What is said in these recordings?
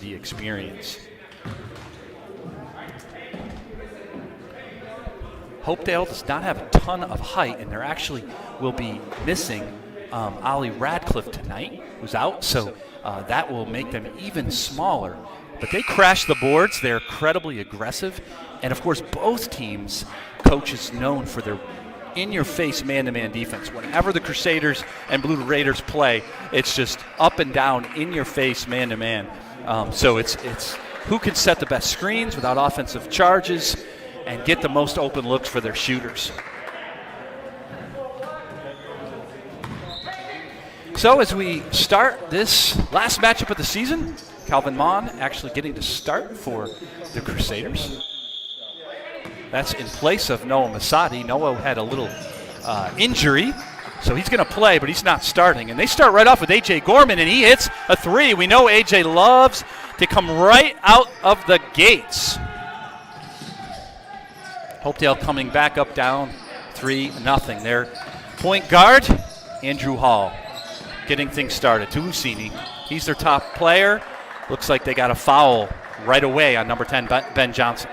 the experience. Hopedale does not have a ton of height, and they're actually will be missing Ollie Radcliffe tonight, who's out, so that will make them even smaller. But they crash the boards. They're incredibly aggressive. And, of course, both teams' coaches known for their in-your-face man-to-man defense. Whenever the Crusaders and Blue Raiders play, it's just up and down, in-your-face, man-to-man. So it's who can set the best screens without offensive charges and get the most open looks for their shooters. So as we start this last matchup of the season, Calvin Mon actually getting to start for the Crusaders. That's in place of Noah Masadi. Noah had a little injury, so he's going to play, but he's not starting. And they start right off with A.J. Gorman, and he hits a three. We know A.J. loves to come right out of the gates. Hopedale coming back up down 3-0. Their point guard, Andrew Hall, getting things started to Lucini. He's their top player. Looks like they got a foul right away on number 10, Ben Johnson.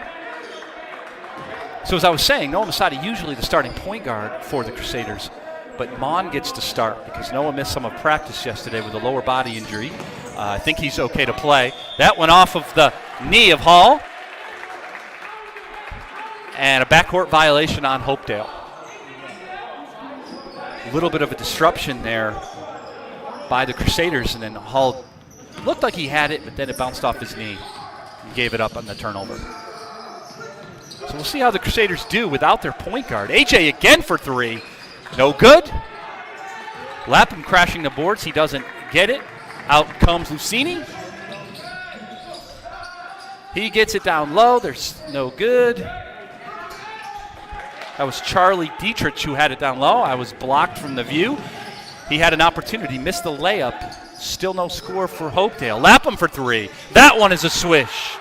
So as I was saying, Noah Masadi usually the starting point guard for the Crusaders, but Mon gets to start because Noah missed some of practice yesterday with a lower body injury. I think he's okay to play. That went off of the knee of Hall. And a backcourt violation on Hopedale. A little bit of a disruption there by the Crusaders, and then Hall looked like he had it, but then it bounced off his knee and gave it up on the turnover. So we'll see how the Crusaders do without their point guard. A.J. again for three. No good. Lapham crashing the boards. He doesn't get it. Out comes Lucini. He gets it down low. There's no good. That was Charlie Dietrich who had it down low. I was blocked from the view. He had an opportunity, missed the layup. Still no score for Hopedale. Lapham for three. That one is a swish.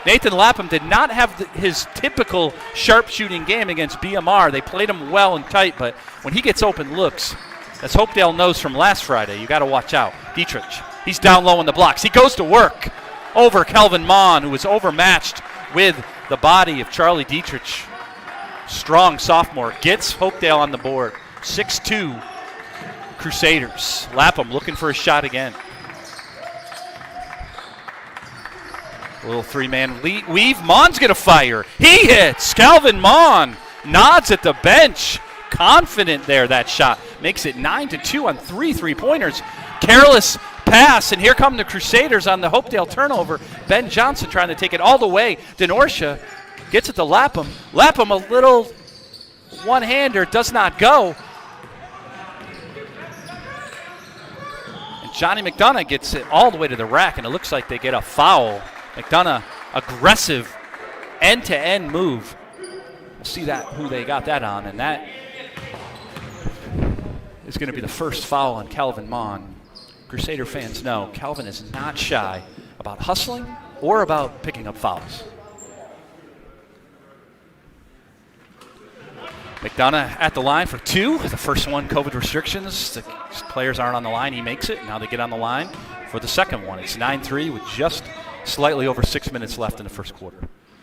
Nathan Lapham did not have his typical sharpshooting game against BMR. They played him well and tight, but when he gets open looks, as Hopedale knows from last Friday, you got to watch out. Dietrich, he's down low in the blocks. He goes to work over Calvin Mon, who was overmatched with the body of Charlie Dietrich. Strong sophomore gets Hopedale on the board. 6-2 Crusaders. Lapham looking for a shot again. A little three-man weave. Mon's going to fire. He hits. Calvin Mon nods at the bench. Confident there, that shot. Makes it 9-2 on 3 three-pointers. Careless pass, and here come the Crusaders on the Hopedale turnover. Ben Johnson trying to take it all the way. Denorsha gets it to Lapham. Lapham, a little one-hander, does not go. And Johnny McDonough gets it all the way to the rack, and it looks like they get a foul. McDonough, aggressive end-to-end move. We'll see that who they got that on, and that is going to be the first foul on Calvin Mon. Crusader fans know Calvin is not shy about hustling or about picking up fouls. McDonough at the line for two. The first one, COVID restrictions. The players aren't on the line. He makes it. Now they get on the line for the second one. It's 9-3 with just slightly over 6 minutes left in the first quarter.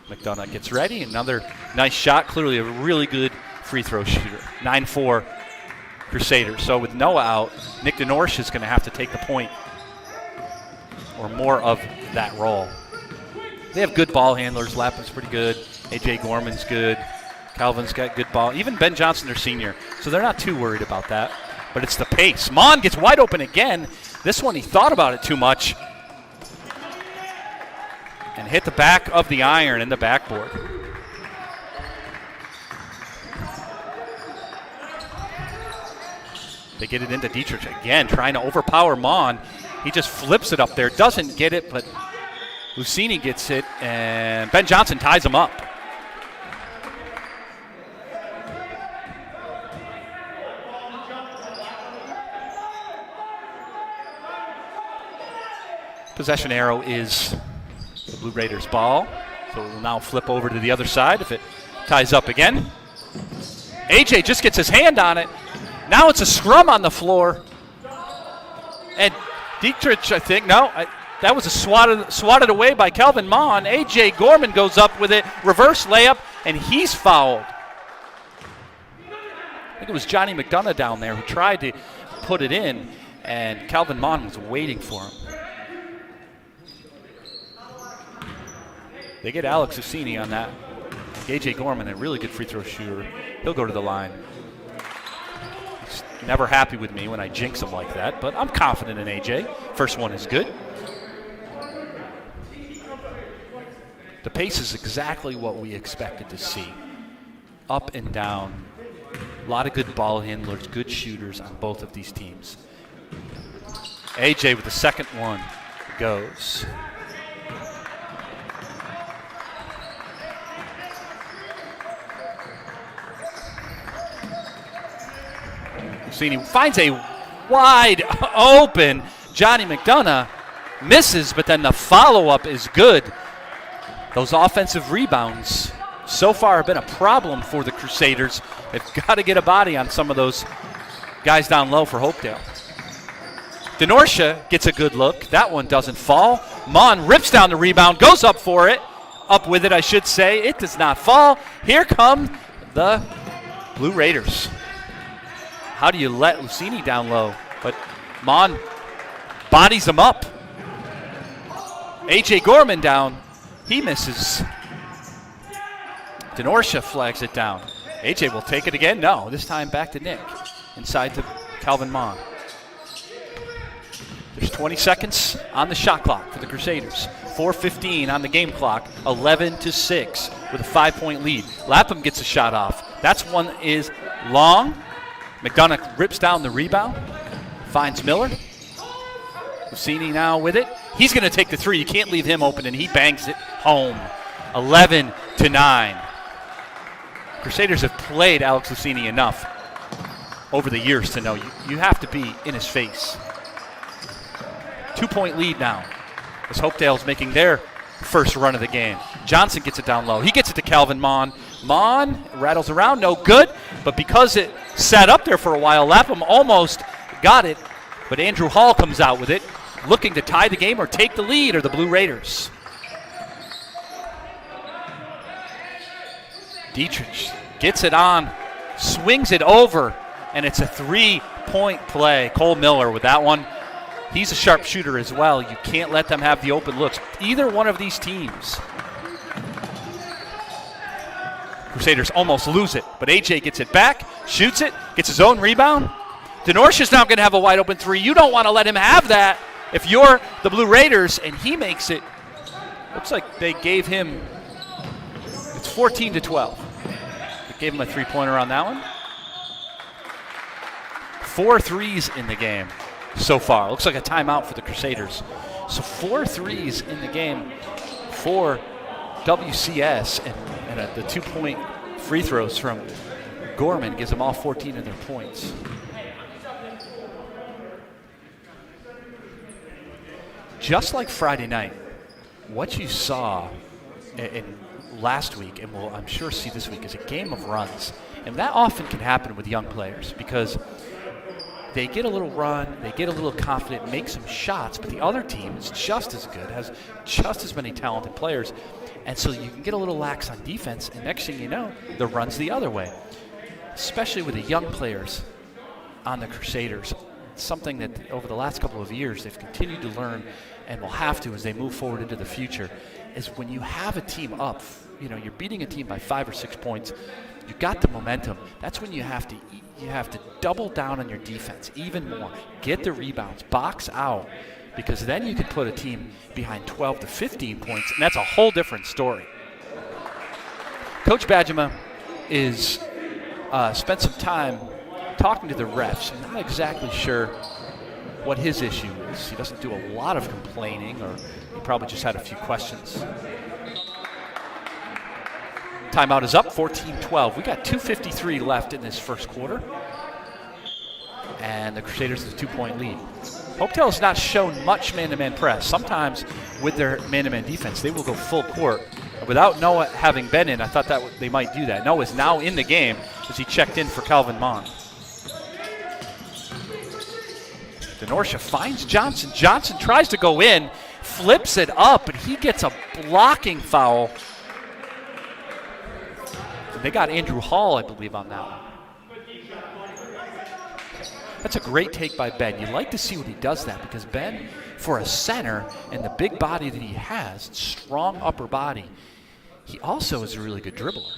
McDonough gets ready. Another nice shot. Clearly a really good free throw shooter. 9-4 Crusaders. So with Noah out, Nick Denorsh is going to have to take the point or more of that role. They have good ball handlers. Lapham's pretty good. A.J. Gorman's good. Calvin's got good ball. Even Ben Johnson, their senior. So they're not too worried about that. But it's the pace. Mon gets wide open again. This one he thought about it too much. And hit the back of the iron in the backboard. They get it into Dietrich again, trying to overpower Mon. He just flips it up there. Doesn't get it, but Lucini gets it. And Ben Johnson ties him up. Possession arrow is the Blue Raiders' ball. So it will now flip over to the other side if it ties up again. AJ just gets his hand on it. Now it's a scrum on the floor. And Dietrich, I think, no, That was swatted away by Calvin Mon. A.J. Gorman goes up with it, reverse layup, and he's fouled. I think it was Johnny McDonough down there who tried to put it in, and Calvin Mon was waiting for him. They get Alex Ucini on that. A.J. Gorman, a really good free throw shooter. He'll go to the line. He's never happy with me when I jinx him like that, but I'm confident in A.J. First one is good. The pace is exactly what we expected to see. Up and down. A lot of good ball handlers, good shooters on both of these teams. A.J. with the second one goes. Ucini finds a wide open Johnny McDonough. Misses, but then the follow-up is good. Those offensive rebounds so far have been a problem for the Crusaders. They've got to get a body on some of those guys down low for Hopedale. DeNorcia gets a good look. That one doesn't fall. Mon rips down the rebound, goes up for it. Up with it, I should say. It does not fall. Here come the Blue Raiders. How do you let Ucini down low? But Mon bodies him up. A.J. Gorman down. He misses. DeNorcia flags it down. A.J. will take it again. No, this time back to Nick. Inside to Calvin Mon. There's 20 seconds on the shot clock for the Crusaders. 4:15 on the game clock. 11-6 with a 5-point lead. Lapham gets a shot off. That's one is long. McDonough rips down the rebound. Finds Miller. Ucini now with it. He's going to take the three. You can't leave him open, and he bangs it home. 11-9. Crusaders have played Alex Ucini enough over the years to know you have to be in his face. 2-point lead now as Hopedale's making their first run of the game. Johnson gets it down low. He gets it to Calvin Mon. Mon rattles around, no good, but because it sat up there for a while, Lapham almost got it, but Andrew Hall comes out with it, looking to tie the game or take the lead, or the Blue Raiders. Dietrich gets it on, swings it over, and it's a 3-point play. Cole Miller with that one. He's a sharp shooter as well. You can't let them have the open looks. Either one of these teams. Crusaders almost lose it, but A.J. gets it back, shoots it, gets his own rebound. DeNorcia's now going to have a wide open three. You don't want to let him have that if you're the Blue Raiders, and he makes it. Looks like they gave him, it's 14-12. They gave him a three-pointer on that one. 4 threes in the game so far. Looks like a timeout for the Crusaders. So 4 threes in the game for WCS, and the 2-point free throws from Gorman gives them all 14 of their points. Just like Friday night, what you saw in last week, and we'll I'm sure see this week, is a game of runs. And that often can happen with young players because they get a little run, they get a little confident, make some shots, but the other team is just as good, has just as many talented players. And so you can get a little lax on defense, and next thing you know, the run's the other way. Especially with the young players on the Crusaders. It's something that over the last couple of years they've continued to learn and will have to as they move forward into the future, is when you have a team up, you're beating a team by 5 or 6 points, you got the momentum. That's when you have to double down on your defense even more. Get the rebounds, box out, because then you can put a team behind 12 to 15 points, and that's a whole different story. Coach Badgema is spent some time talking to the refs. I'm not exactly sure what his issue is. He doesn't do a lot of complaining, or he probably just had a few questions. Timeout is up, 14-12. We got 2:53 left in this first quarter, and the Crusaders have a 2-point lead. Hopedale has not shown much man-to-man press. Sometimes with their man-to-man defense, they will go full court. Without Noah having been in, I thought that they might do that. Noah is now in the game as he checked in for Calvin Mon. DeNorcia finds Johnson. Johnson tries to go in, flips it up, and he gets a blocking foul. And they got Andrew Hall, I believe, on that one. That's a great take by Ben. You like to see when he does that because Ben, for a center and the big body that he has, strong upper body, he also is a really good dribbler.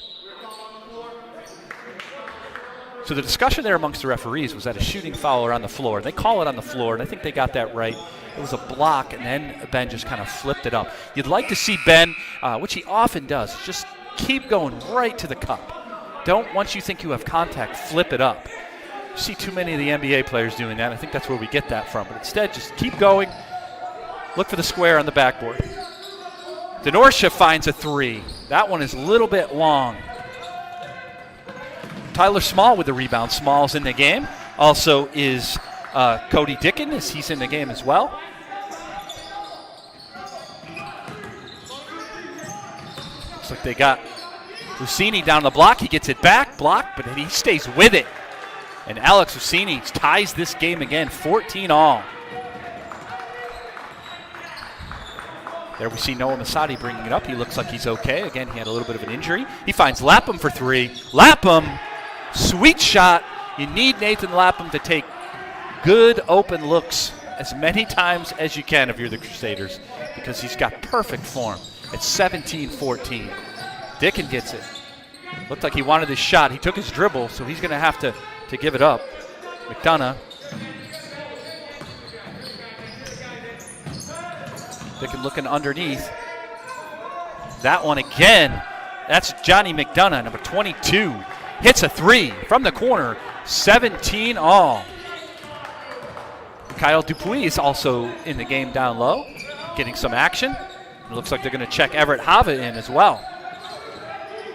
So the discussion there amongst the referees was that a shooting foul on the floor. They call it on the floor, and I think they got that right. It was a block, and then Ben just kind of flipped it up. You'd like to see Ben, which he often does, just keep going right to the cup. Don't, once you think you have contact, flip it up. You see too many of the NBA players doing that. I think that's where we get that from. But instead, just keep going. Look for the square on the backboard. DeNorcia finds a three. That one is a little bit long. Tyler Small with the rebound. Small's in the game. Also is Cody Dickens. He's in the game as well. Looks like they got Lucini down the block. He gets it back, blocked, but he stays with it. And Alex Lucini ties this game again, 14-all. There we see Noah Masadi bringing it up. He looks like he's okay. Again, he had a little bit of an injury. He finds Lapham for three. Lapham, sweet shot. You need Nathan Lapham to take good open looks as many times as you can if you're the Crusaders because he's got perfect form. It's 17-14. Dickens gets it. Looked like he wanted his shot. He took his dribble, so he's going to have to give it up. McDonough. Dickens looking underneath. That one again. That's Johnny McDonough, number 22. Hits a three from the corner. 17-all. Kyle Dupuis is also in the game down low, getting some action. It looks like they're going to check Everett Hava in as well.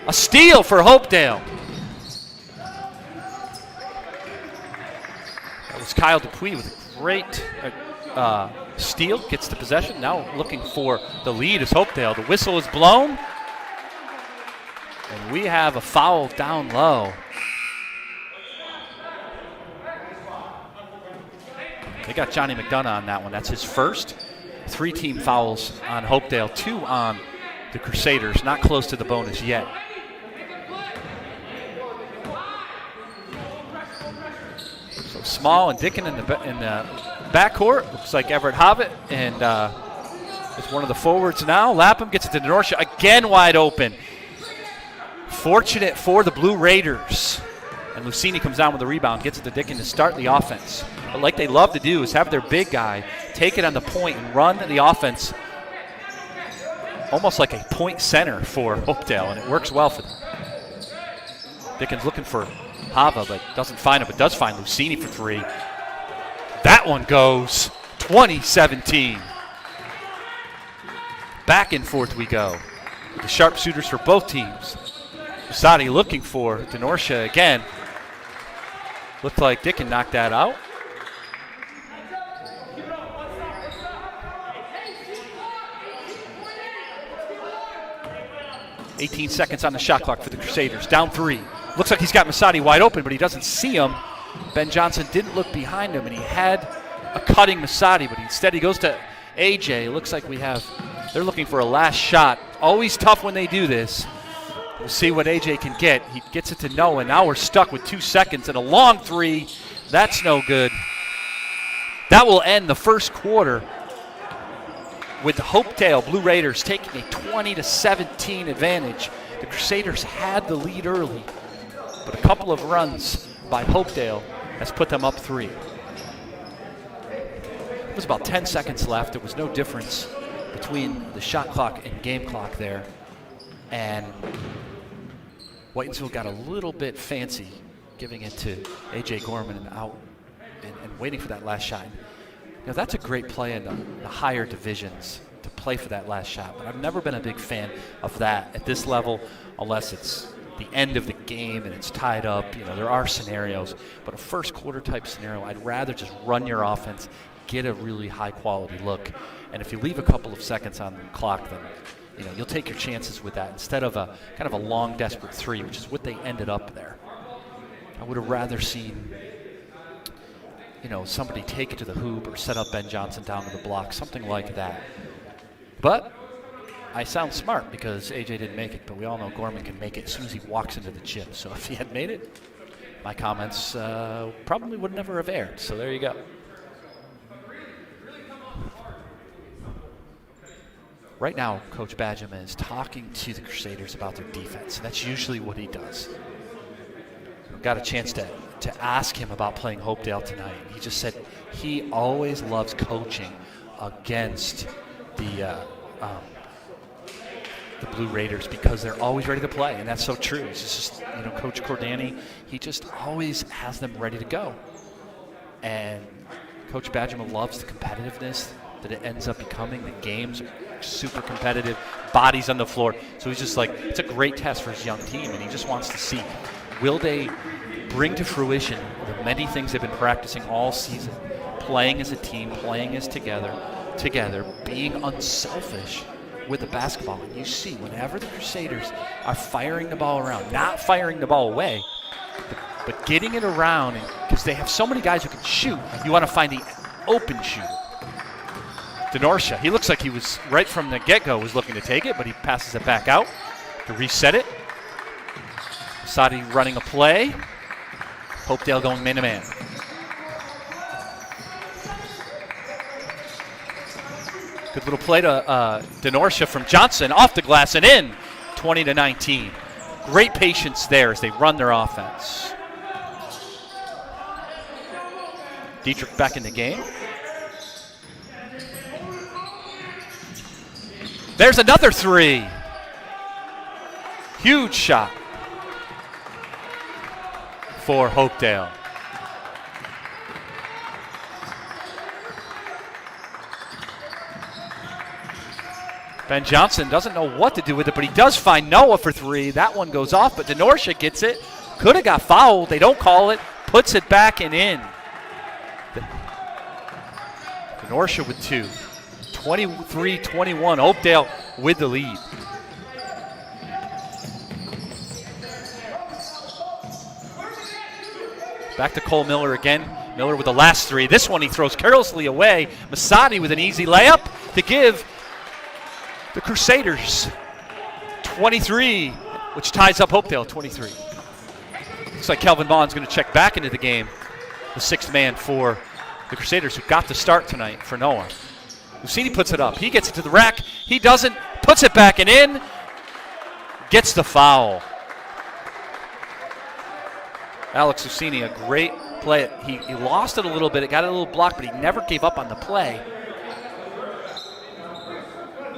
A steal for Hopedale. That was Kyle Dupuis with a great steal. Gets the possession. Now looking for the lead is Hopedale. The whistle is blown. And we have a foul down low. They got Johnny McDonough on that one. That's his first. 3 team fouls on Hopedale, 2 on the Crusaders. Not close to the bonus yet. So Small and Dickens in the backcourt. Looks like Everett Hovitt and is one of the forwards now. Lapham gets it to DeNorcia, again wide open. Fortunate for the Blue Raiders. And Lucini comes down with the rebound, gets it to Dickens to start the offense. But like they love to do is have their big guy take it on the point and run the offense almost like a point center for Hopedale, and it works well for them. Dickens looking for Hava, but doesn't find him, but does find Lucini for 3. That one goes 20-17. Back and forth we go. The sharpshooters for both teams. Masadi looking for DeNorcia again. Looked like Dickens knocked that out. .18 seconds on the shot clock for the Crusaders. Down 3. Looks like he's got Masadi wide open, but he doesn't see him. Ben Johnson didn't look behind him, and he had a cutting Masadi, but instead he goes to AJ. It looks like they're looking for a last shot. Always tough when they do this. We'll see what AJ can get. He gets it to Noah. Now we're stuck with 2 seconds and a long 3. That's no good. That will end the first quarter with the Hopedale Blue Raiders taking a 20-17 advantage. The Crusaders had the lead early, but a couple of runs by Hopedale has put them up 3. It was about 10 seconds left. There was no difference between the shot clock and game clock there. And Whitinsville got a little bit fancy, giving it to A.J. Gorman and out and waiting for that last shot. You know, that's a great play in the higher divisions to play for that last shot. But I've never been a big fan of that at this level unless it's the end of the game and it's tied up. You know, there are scenarios. But a first quarter type scenario, I'd rather just run your offense, get a really high quality look. And if you leave a couple of seconds on the clock, then you'll take your chances with that instead of a kind of a long, desperate 3, which is what they ended up there. I would have rather seen, somebody take it to the hoop or set up Ben Johnson down to the block, something like that. But I sound smart because AJ didn't make it, but we all know Gorman can make it as soon as he walks into the gym. So if he had made it, my comments probably would never have aired. So there you go. Right now, Coach Badgema is talking to the Crusaders about their defense, and that's usually what he does. Got a chance to ask him about playing Hopedale tonight. He just said he always loves coaching against the Blue Raiders because they're always ready to play, and that's so true. It's just, Coach Cordani, he just always has them ready to go. And Coach Badgema loves the competitiveness that it ends up becoming. The games are super competitive, bodies on the floor. So he's just like, it's a great test for his young team, and he just wants to see, will they bring to fruition the many things they've been practicing all season, playing as a team, playing as together, being unselfish with the basketball. And you see, whenever the Crusaders are firing the ball around, not firing the ball away, but getting it around, because they have so many guys who can shoot, you want to find the open shooter. Denorsha, he looks like he was right from the get-go was looking to take it, but he passes it back out to reset it. Sadi running a play. Hopedale going man-to-man. Good little play to Denorsha from Johnson, off the glass and in, 20-19. Great patience there as they run their offense. Dietrich back in the game. There's another three. Huge shot for Hopedale. Ben Johnson doesn't know what to do with it, but he does find Noah for three. That one goes off, but Denorsha gets it. Could have got fouled. They don't call it. Puts it back and in. Denorsha with two. 23-21. Hopedale with the lead. Back to Cole Miller again. Miller with the last three. This one he throws carelessly away. Masadi with an easy layup to give the Crusaders 23, which ties up Hopedale 23. Looks like Kelvin Bond's going to check back into the game, the sixth man for the Crusaders, who got the start tonight for Noah. Lucini puts it up. He gets it to the rack. He doesn't. Puts it back and in. Gets the foul. Alex Lucini, a great play. He lost it a little bit. It got a little blocked, but he never gave up on the play.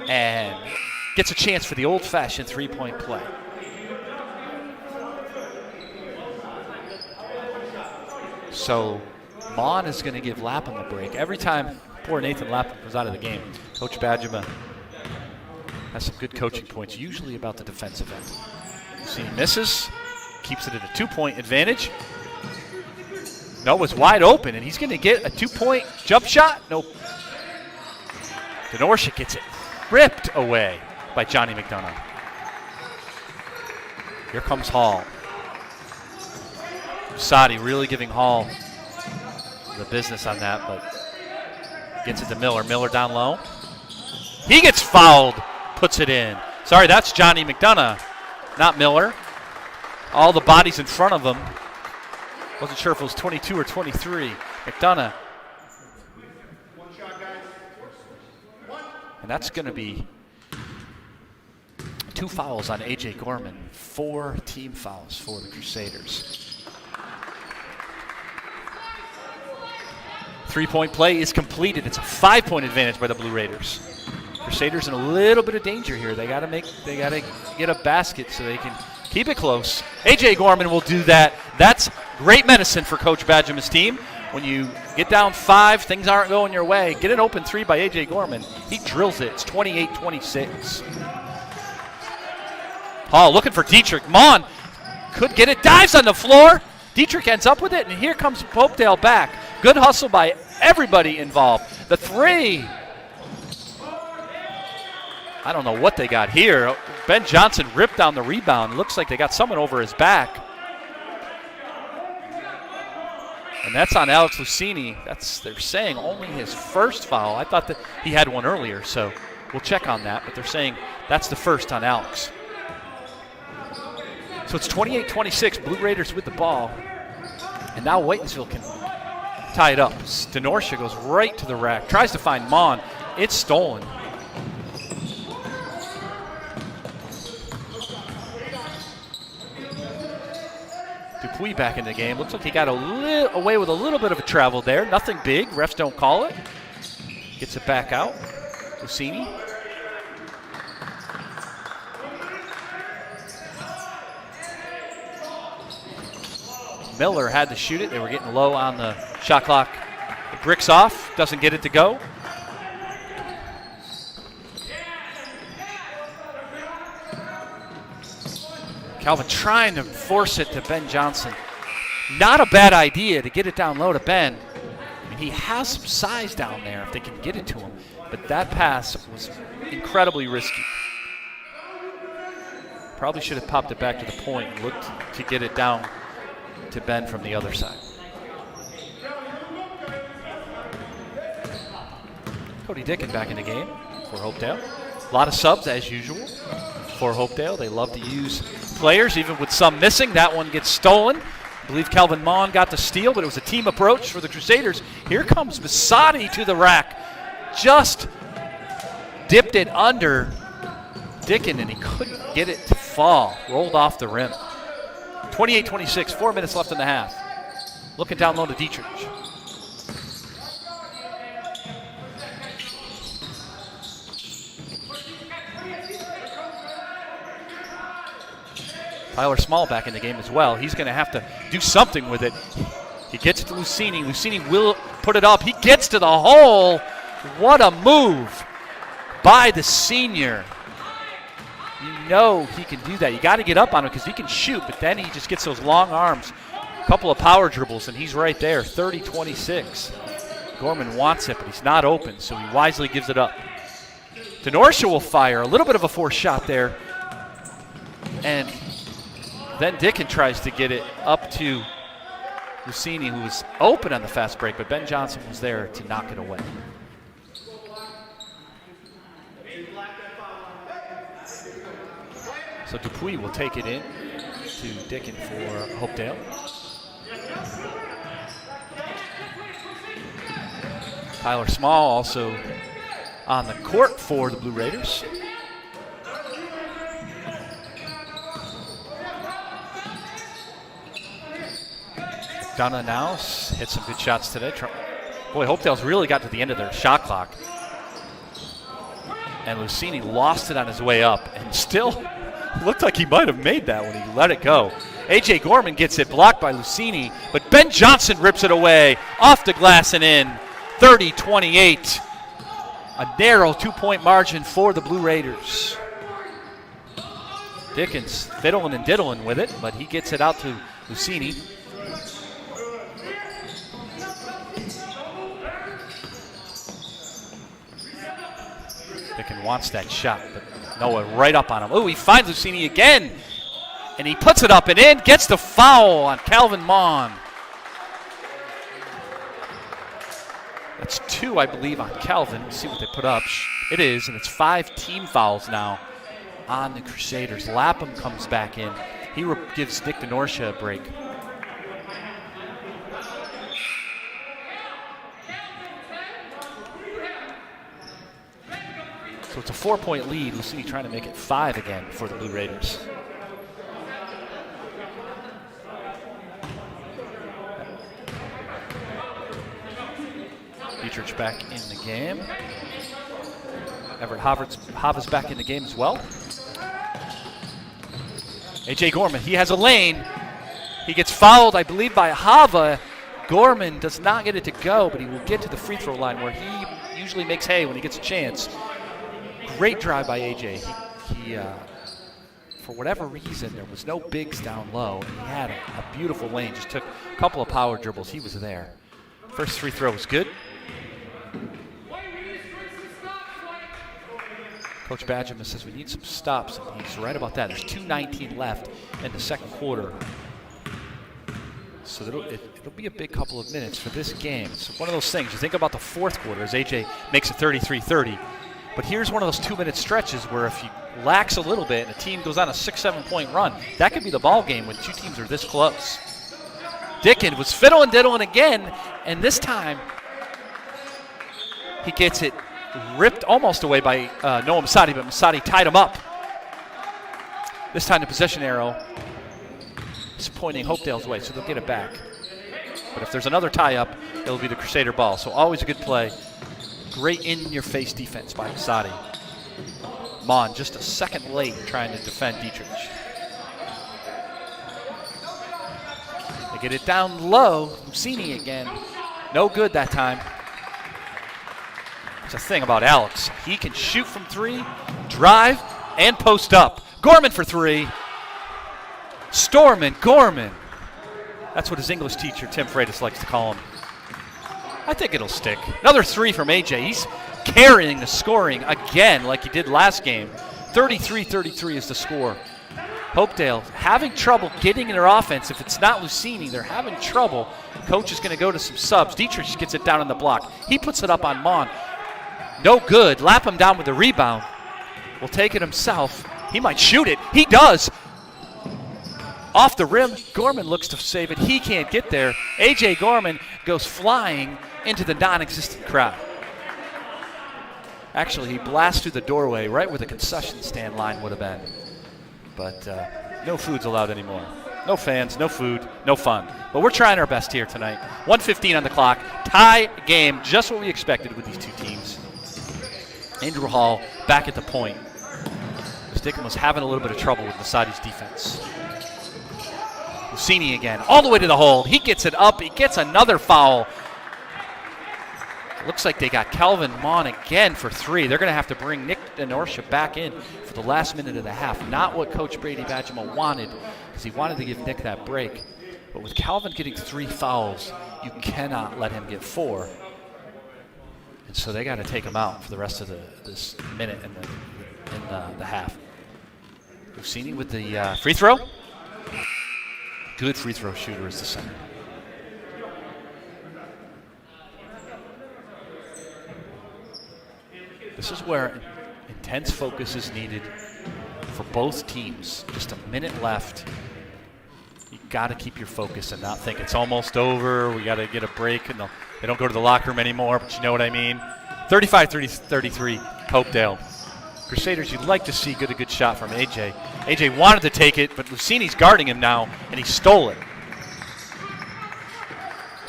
And gets a chance for the old-fashioned three-point play. So Mon is going to give Lapham a break. Every time poor Nathan Lapham comes out of the game, Coach Badgema has some good coaching points, usually about the defensive end. See, he misses, keeps it at a 2-point advantage. Noah's wide open, and he's going to get a 2-point jump shot. Nope. Denorsha gets it ripped away by Johnny McDonough. Here comes Hall. Sadi really giving Hall the business on that, but gets it to Miller. Miller down low. He gets fouled, puts it in. Sorry, that's Johnny McDonough, not Miller. All the bodies in front of him. Wasn't sure if it was 22 or 23. McDonough. And that's going to be 2 fouls on A.J. Gorman. 4 team fouls for the Crusaders. 3-point play is completed. It's a 5-point advantage by the Blue Raiders. Crusaders in a little bit of danger here. They got to get a basket so they can keep it close. A.J. Gorman will do that. That's great medicine for Coach Badgema's team. When you get down 5, things aren't going your way. Get an open 3 by A.J. Gorman. He drills it. It's 28-26. Hall looking for Dietrich. Mon could get it. Dives on the floor. Dietrich ends up with it, and here comes Hopedale back. Good hustle by everybody involved. The 3. I don't know what they got here. Ben Johnson ripped down the rebound. Looks like they got someone over his back. And that's on Alex Lucini. They're saying only his first foul. I thought that he had one earlier, so We'll check on that, but they're saying that's the first on Alex. So it's 28-26, Blue Raiders with the ball. And now Whitinsville can tie it up. Denorcia goes right to the rack, tries to find Mon. It's stolen. Dupuis back in the game. Looks like he got away with a little bit of a travel there. Nothing big. Refs don't call it. Gets it back out. Lucini. Miller had to shoot it. They were getting low on the shot clock. The bricks off. Doesn't get it to go. Calvin trying to force it to Ben Johnson. Not a bad idea to get it down low to Ben. I mean, he has some size down there if they can get it to him. But that pass was incredibly risky. Probably should have popped it back to the point and looked to get it down to Ben from the other side. Cody Dickin back in the game for Hopedale. A lot of subs as usual for Hopedale. They love to use players even with some missing. That one gets stolen. I believe Kelvin Mon got the steal, but it was a team approach for the Crusaders. Here comes Masadi to the rack. Just dipped it under Dickin, and he couldn't get it to fall. Rolled off the rim. 28-26, 4 minutes left in the half. Looking down low to Dietrich. Tyler Small back in the game as well. He's going to have to do something with it. He gets it to Lucini. Lucini will put it up. He gets to the hole. What a move by the senior. You know he can do that. You got to get up on him because he can shoot, but then he just gets those long arms. A couple of power dribbles, and he's right there, 30-26. Gorman wants it, but he's not open, so he wisely gives it up. Denorcia will fire. A little bit of a forced shot there. And then Dickin tries to get it up to Lucini, who was open on the fast break, but Ben Johnson was there to knock it away. So Dupuis will take it in to Dickin for Hopedale. Tyler Small also on the court for the Blue Raiders. Dunna now hit some good shots today. Boy, Hopedale's really got to the end of their shot clock. And Lucini lost it on his way up and still looked like he might have made that when he let it go. A.J. Gorman gets it blocked by Lucini, but Ben Johnson rips it away off the glass and in. 30-28. A narrow two-point margin for the Blue Raiders. Dickens fiddling and diddling with it, but he gets it out to Lucini. Dickin wants that shot, but Noah right up on him. Oh, he finds Lucini again, and he puts it up and in, gets the foul on Calvin Mon. That's 2, I believe, on Calvin. Let's see what they put up. It is, and it's 5 team fouls now on the Crusaders. Lapham comes back in. He gives Nick Denorcia a break. So it's a 4-point lead. Lucini trying to make it 5 again for the Blue Raiders. Dietrich back in the game. Everett Hava's back in the game as well. A.J. Gorman, he has a lane. He gets fouled, I believe, by Hava. Gorman does not get it to go, but he will get to the free throw line where he usually makes hay when he gets a chance. Great drive by A.J. He for whatever reason, there was no bigs down low, and he had a beautiful lane. Just took a couple of power dribbles. He was there. First free throw was good. Coach Badgeman says we need some stops, and he's right about that. There's 2:19 left in the second quarter. So it'll be a big couple of minutes for this game. It's one of those things. You think about the fourth quarter as A.J. makes it 33-30. But here's one of those 2-minute stretches where if you lax a little bit and a team goes on a 6-7 point run, that could be the ball game when two teams are this close. Dickin was diddling again, and this time he gets it ripped almost away by Noah Masadi, but Masadi tied him up. This time the possession arrow is pointing Hopedale's way, so they'll get it back. But if there's another tie-up, it'll be the Crusader ball. So always a good play. Great in-your-face defense by Masadi. Mon just a second late trying to defend Dietrich. They get it down low. Lucini again. No good that time. It's a thing about Alex. He can shoot from 3, drive, and post up. Gorman for 3. Stormin Gorman. That's what his English teacher, Tim Freitas, likes to call him. I think it'll stick. Another 3 from AJ. He's carrying the scoring again like he did last game. 33-33 is the score. Hopedale having trouble getting in their offense. If it's not Lucini, they're having trouble. Coach is going to go to some subs. Dietrich gets it down on the block. He puts it up on Mon. No good. Lapham down with the rebound. Will take it himself. He might shoot it. He does. Off the rim. Gorman looks to save it. He can't get there. A.J. Gorman goes flying into the non-existent crowd. Actually, he blasts through the doorway right where the concession stand line would have been. But no food's allowed anymore. No fans, no food, no fun. But we're trying our best here tonight. 1:15 on the clock. Tie game, just what we expected with these two teams. Andrew Hall back at the point. Dickin was having a little bit of trouble with Masadi's defense. Lucini again, all the way to the hole. He gets it up. He gets another foul. It looks like they got Calvin Mon again for 3. They're going to have to bring Nick Denorcia back in for the last minute of the half. Not what Coach Brady Badgema wanted, because he wanted to give Nick that break. But with Calvin getting 3 fouls, you cannot let him get 4. And so they got to take him out for the rest of this minute in the half. Lucini with the free throw. Good free throw shooter is the center. This is where intense focus is needed for both teams. Just a minute left. You got to keep your focus and not think it's almost over. We got to get a break, and they don't go to the locker room anymore, but you know what I mean. 35-33, Hopedale. Crusaders, you'd like to see a good shot from AJ. AJ wanted to take it, but Lucini's guarding him now, and he stole it.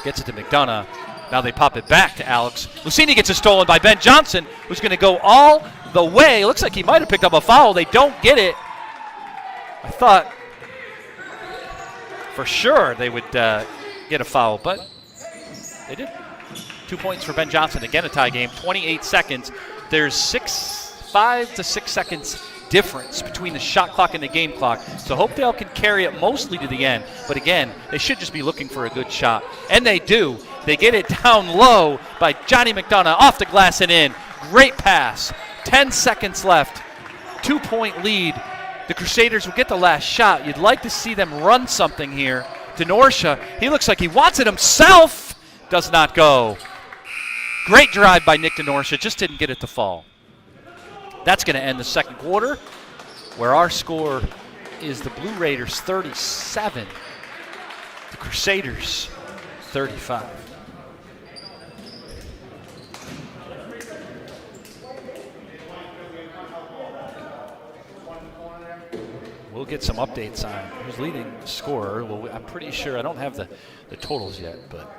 Gets it to McDonough. Now they pop it back to Alex. Lucini gets it stolen by Ben Johnson, who's going to go all the way. Looks like he might have picked up a foul. They don't get it. I thought for sure they would get a foul, but they did. 2 points for Ben Johnson. Again, a tie game. 28 seconds. There's 5 to 6 seconds difference between the shot clock and the game clock. So Hopedale can carry it mostly to the end. But again, they should just be looking for a good shot. And they do. They get it down low by Johnny McDonough off the glass and in. Great pass. 10 seconds left. 2-point lead. The Crusaders will get the last shot. You'd like to see them run something here. Denorcia, he looks like he wants it himself. Does not go. Great drive by Nick Denorcia. Just didn't get it to fall. That's going to end the second quarter, where our score is the Blue Raiders 37, the Crusaders 35. We'll get some updates on who's leading the scorer. Well, I'm pretty sure, I don't have the totals yet, but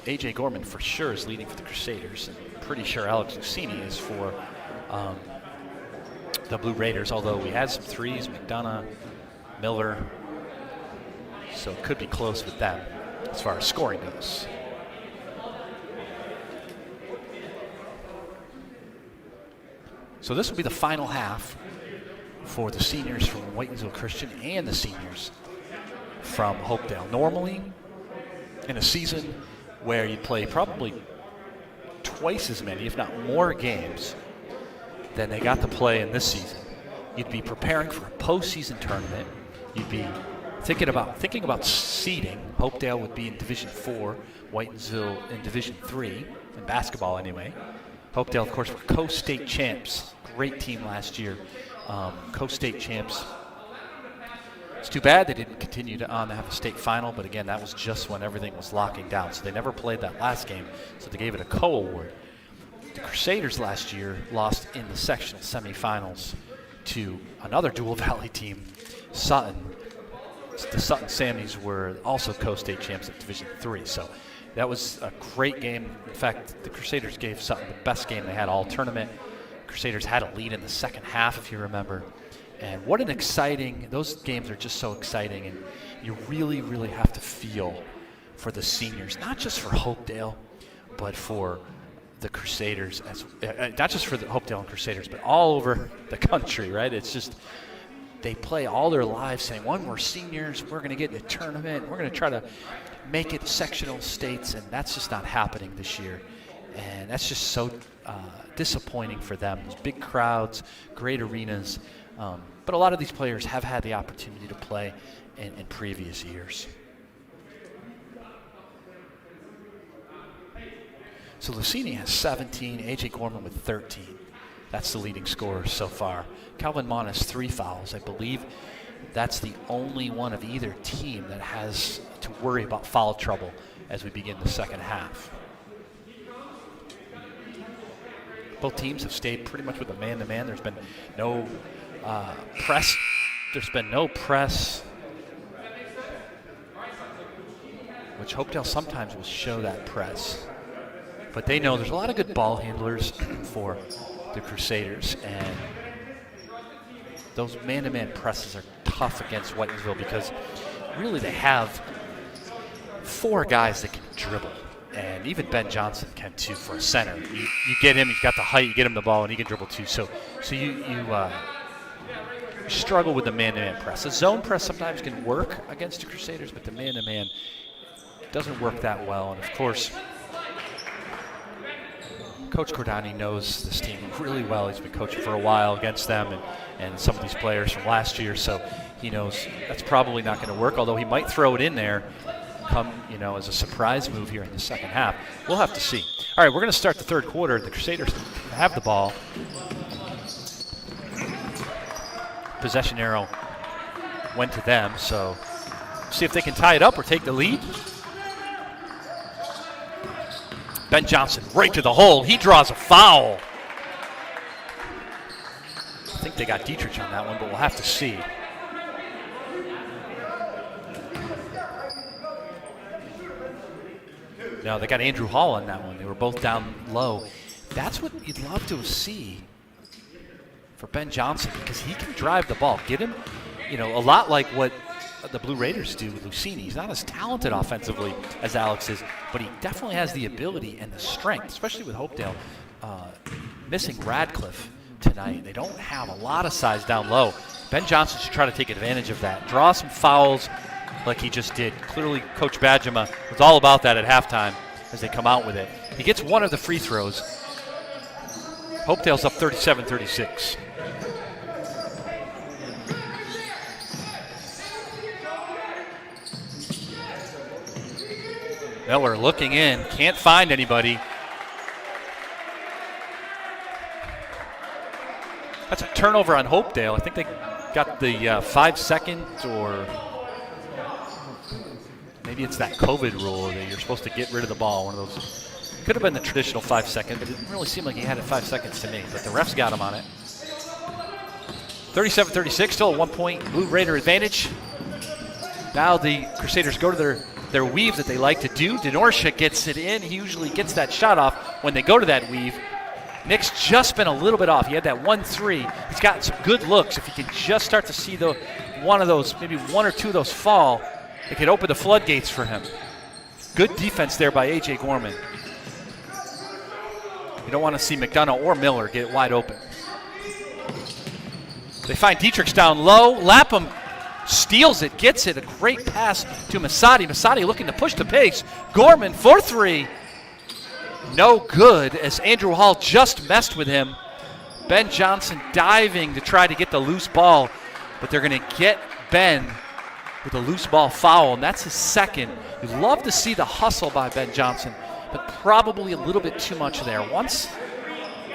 A.J. Gorman for sure is leading for the Crusaders, and pretty sure Alex Lucini is for the Blue Raiders, although we had some threes, McDonough, Miller, so it could be close with them as far as scoring goes. So this will be the final half for the seniors from Whitinsville Christian and the seniors from Hopedale. Normally, in a season where you play probably twice as many, if not more games than they got to play in this season, you'd be preparing for a postseason tournament. You'd be thinking about seeding. Hopedale would be in Division 4, Whitinsville in Division 3, in basketball anyway. Hopedale, of course, were co-state champs. Great team last year. Co-state champs. It's too bad they didn't continue to have a state final, but again, that was just when everything was locking down. So they never played that last game, so they gave it a co-award. The Crusaders last year lost in the sectional semifinals to another Dual Valley team, Sutton. The Sutton Sammies were also co-state champs at Division III. So that was a great game. In fact, the Crusaders gave Sutton the best game they had all tournament. Crusaders had a lead in the second half, if you remember. And what an exciting, those games are just so exciting, and you really, really have to feel for the seniors, not just for Hopedale, but for the Crusaders, not just for the Hopedale and Crusaders, but all over the country, right? It's just, they play all their lives saying, when we're seniors, we're going to get in the tournament, we're going to try to make it sectional states, and that's just not happening this year. And that's just so disappointing for them. Those big crowds, great arenas. But a lot of these players have had the opportunity to play in previous years. So Lucini has 17, A.J. Gorman with 13. That's the leading scorer so far. Calvin Mon has 3 fouls. I believe that's the only one of either team that has to worry about foul trouble as we begin the second half. Both teams have stayed pretty much with a man-to-man. There's been no press. There's been no press, which Hopedale sometimes will show that press. But they know there's a lot of good ball handlers for the Crusaders, and those man-to-man presses are tough against Whitinsville because really they have 4 guys that can dribble. And even Ben Johnson can too for a center. You get him, he's got the height, you get him the ball, and he can dribble too. So you struggle with the man-to-man press. The zone press sometimes can work against the Crusaders, but the man-to-man doesn't work that well. And of course, Coach Cordani knows this team really well. He's been coaching for a while against them and some of these players from last year, so he knows that's probably not going to work, although he might throw it in there come, as a surprise move here in the second half. We'll have to see. All right, we're going to start the third quarter. The Crusaders have the ball. Possession arrow went to them, so see if they can tie it up or take the lead. Ben Johnson right to the hole. He draws a foul. I think they got Dietrich on that one, but we'll have to see. No, they got Andrew Hall on that one. They were both down low. That's what you'd love to see for Ben Johnson, because he can drive the ball. Get him, a lot like what the Blue Raiders do with Lucini. He's not as talented offensively as Alex is, but he definitely has the ability and the strength, especially with Hopedale missing Radcliffe tonight. They don't have a lot of size down low. Ben Johnson should try to take advantage of that. Draw some fouls like he just did. Clearly, Coach Badgema was all about that at halftime as they come out with it. He gets one of the free throws. Hopedale's up 37-36. Miller looking in, can't find anybody. That's a turnover on Hopedale. I think they got the 5 seconds, or maybe it's that COVID rule that you're supposed to get rid of the ball. One of those. Could have been the traditional 5 second, but it didn't really seem like he had it 5 seconds to me. But the refs got him on it. 37-36, still a 1-point Blue Raider advantage. Now the Crusaders go to their weave that they like to do. Denorsha gets it in. He usually gets that shot off when they go to that weave. Nick's just been a little bit off. He had that 1-3. He's gotten some good looks. If he can just start to see one of those, maybe 1 or 2 of those fall, it could open the floodgates for him. Good defense there by A.J. Gorman. You don't want to see McDonough or Miller get wide open. They find Dietrich down low. Lapham steals it, gets it. A great pass to Masadi. Masadi looking to push the pace. Gorman for 3. No good, as Andrew Hall just messed with him. Ben Johnson diving to try to get the loose ball, but they're going to get Ben with a loose ball foul, and that's his second. You'd love to see the hustle by Ben Johnson, but probably a little bit too much there. Once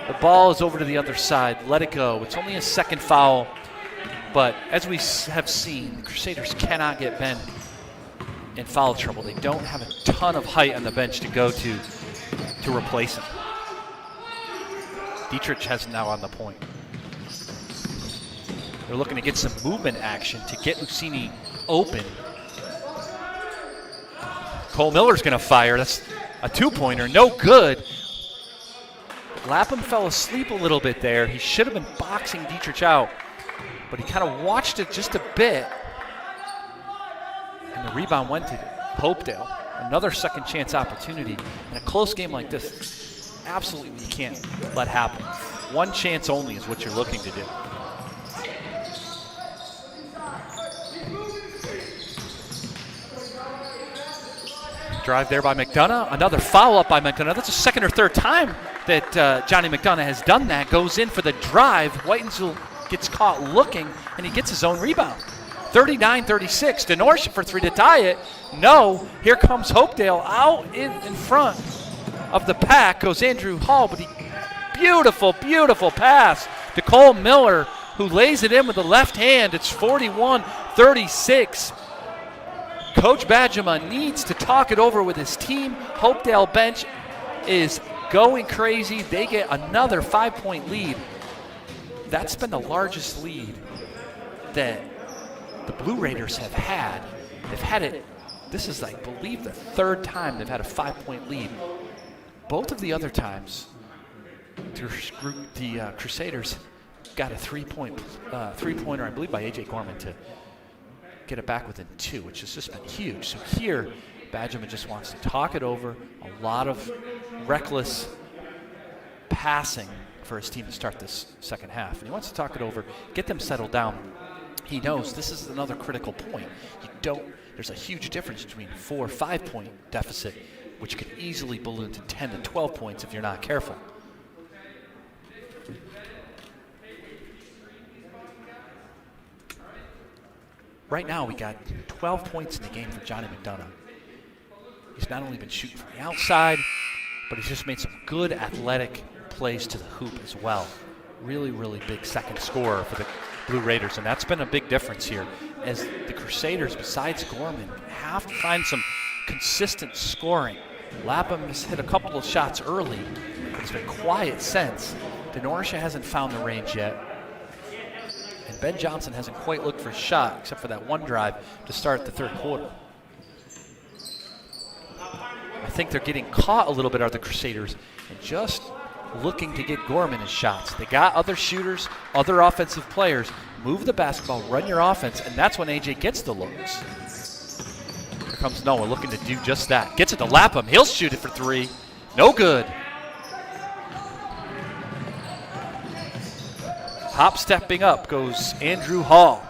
The ball is over to the other side. Let it go. It's only a second foul. But as we have seen, the Crusaders cannot get Ben in foul trouble. They don't have a ton of height on the bench to go to replace him. Dietrich has now on the point. They're looking to get some movement action to get Lucini open. Cole Miller's going to fire. That's a two-pointer. No good. Lapham fell asleep a little bit there. He should have been boxing Dietrich out, but he kind of watched it just a bit. And the rebound went to Hopedale. Another second chance opportunity. In a close game like this, absolutely you can't let happen. One chance only is what you're looking to do. Drive there by McDonough. Another foul-up by McDonough. That's the second or third time that Johnny McDonough has done that. Goes in for the drive. Whitinsville gets caught looking, and he gets his own rebound. 39-36. DeNorsha for three to tie it. No. Here comes Hopedale out in front of the pack. Goes Andrew Hall, but beautiful, beautiful pass to Cole Miller, who lays it in with the left hand. It's 41-36. Coach Badgema needs to talk it over with his team. Hopedale bench is going crazy. They get another 5-point lead. That's been the largest lead that the Blue Raiders have had. They've had it, this is I believe the third time they've had a 5-point lead. Both of the other times, the Crusaders got a three-pointer, I believe by A.J. Gorman to get it back within two, which has just been huge. So here, Badgema just wants to talk it over. A lot of reckless passing for his team to start this second half. And he wants to talk it over, get them settled down. He knows this is another critical point. There's a huge difference between 4 or 5-point deficit, which could easily balloon to 10 to 12 points if you're not careful. Right now, we got 12 points in the game for Johnny McDonough. He's not only been shooting from the outside, but he's just made some good athletic plays to the hoop as well. Really, really big second scorer for the Blue Raiders, and that's been a big difference here, as the Crusaders, besides Gorman, have to find some consistent scoring. Lapham has hit a couple of shots early, but it's been quiet since. DeNorsha hasn't found the range yet. And Ben Johnson hasn't quite looked for a shot, except for that one drive to start the third quarter. I think they're getting caught a little bit, are the Crusaders, and just looking to get Gorman his shots. They got other shooters, other offensive players. Move the basketball, run your offense, and that's when AJ gets the looks. Here comes Noah looking to do just that. Gets it to Lapham. He'll shoot it for three. No good. Hop stepping up goes Andrew Hall.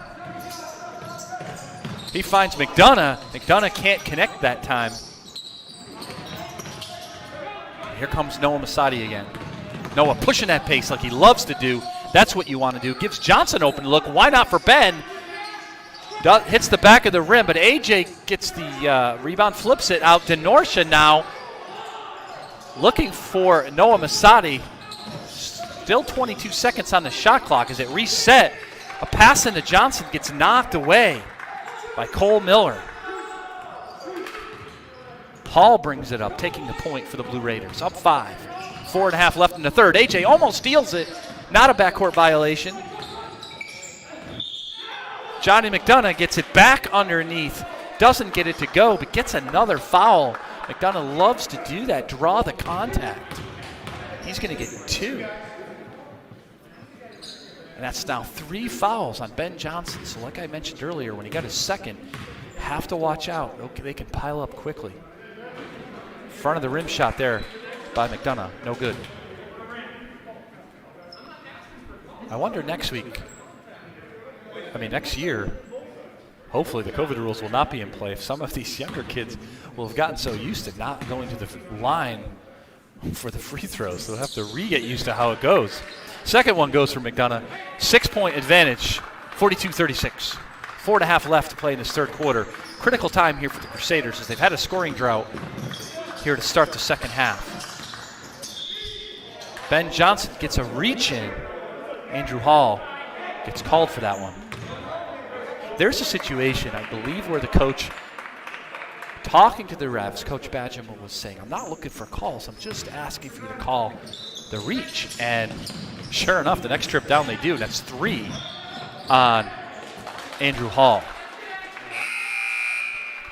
He finds McDonough. McDonough can't connect that time. Here comes Noah Masadi again. Noah pushing that pace like he loves to do. That's what you want to do. Gives Johnson open look. Why not for Ben? Hits the back of the rim, but AJ gets the rebound, flips it out. DeNorsha now looking for Noah Masadi. Still 22 seconds on the shot clock as it reset. A pass into Johnson gets knocked away by Cole Miller. Paul brings it up, taking the point for the Blue Raiders. Up 5. 4.5 left in the third. AJ almost steals it. Not a backcourt violation. Johnny McDonough gets it back underneath. Doesn't get it to go, but gets another foul. McDonough loves to do that, draw the contact. He's going to get 2. And that's now 3 fouls on Ben Johnson. So like I mentioned earlier, when he got his second, have to watch out. Okay, they can pile up quickly. Front of the rim shot there by McDonough. No good. I wonder next year, hopefully the COVID rules will not be in play. If some of these younger kids will have gotten so used to not going to the line for the free throws, they'll have to get used to how it goes. Second one goes for McDonough. 6-point advantage, 42-36. 4.5 left to play in this third quarter. Critical time here for the Crusaders as they've had a scoring drought here to start the second half. Ben Johnson gets a reach in. Andrew Hall gets called for that one. There's a situation, I believe, where the coach, talking to the refs, Coach Badgema was saying, I'm not looking for calls, I'm just asking for you to call the reach. And sure enough, the next trip down they do, and that's 3 on Andrew Hall.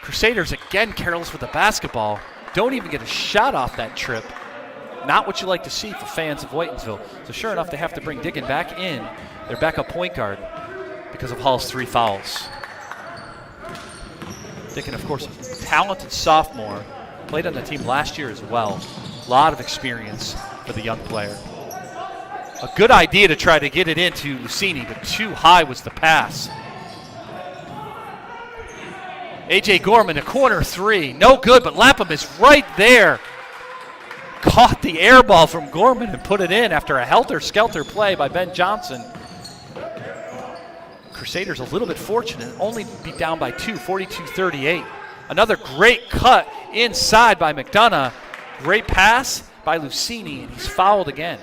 Crusaders again careless with the basketball. Don't even get a shot off that trip. Not what you like to see for fans of Whitinsville. So sure enough, they have to bring Diggin back in, their backup point guard, because of Hall's 3 fouls. Diggin, of course, a talented sophomore, played on the team last year as well. A lot of experience for the young player. A good idea to try to get it into Lucini, but too high was the pass. A.J. Gorman, a corner 3. No good, but Lapham is right there. Caught the air ball from Gorman and put it in after a helter-skelter play by Ben Johnson. Crusaders a little bit fortunate, only be down by 2, 42-38. Another great cut inside by McDonough. Great pass by Lucini, and he's fouled again.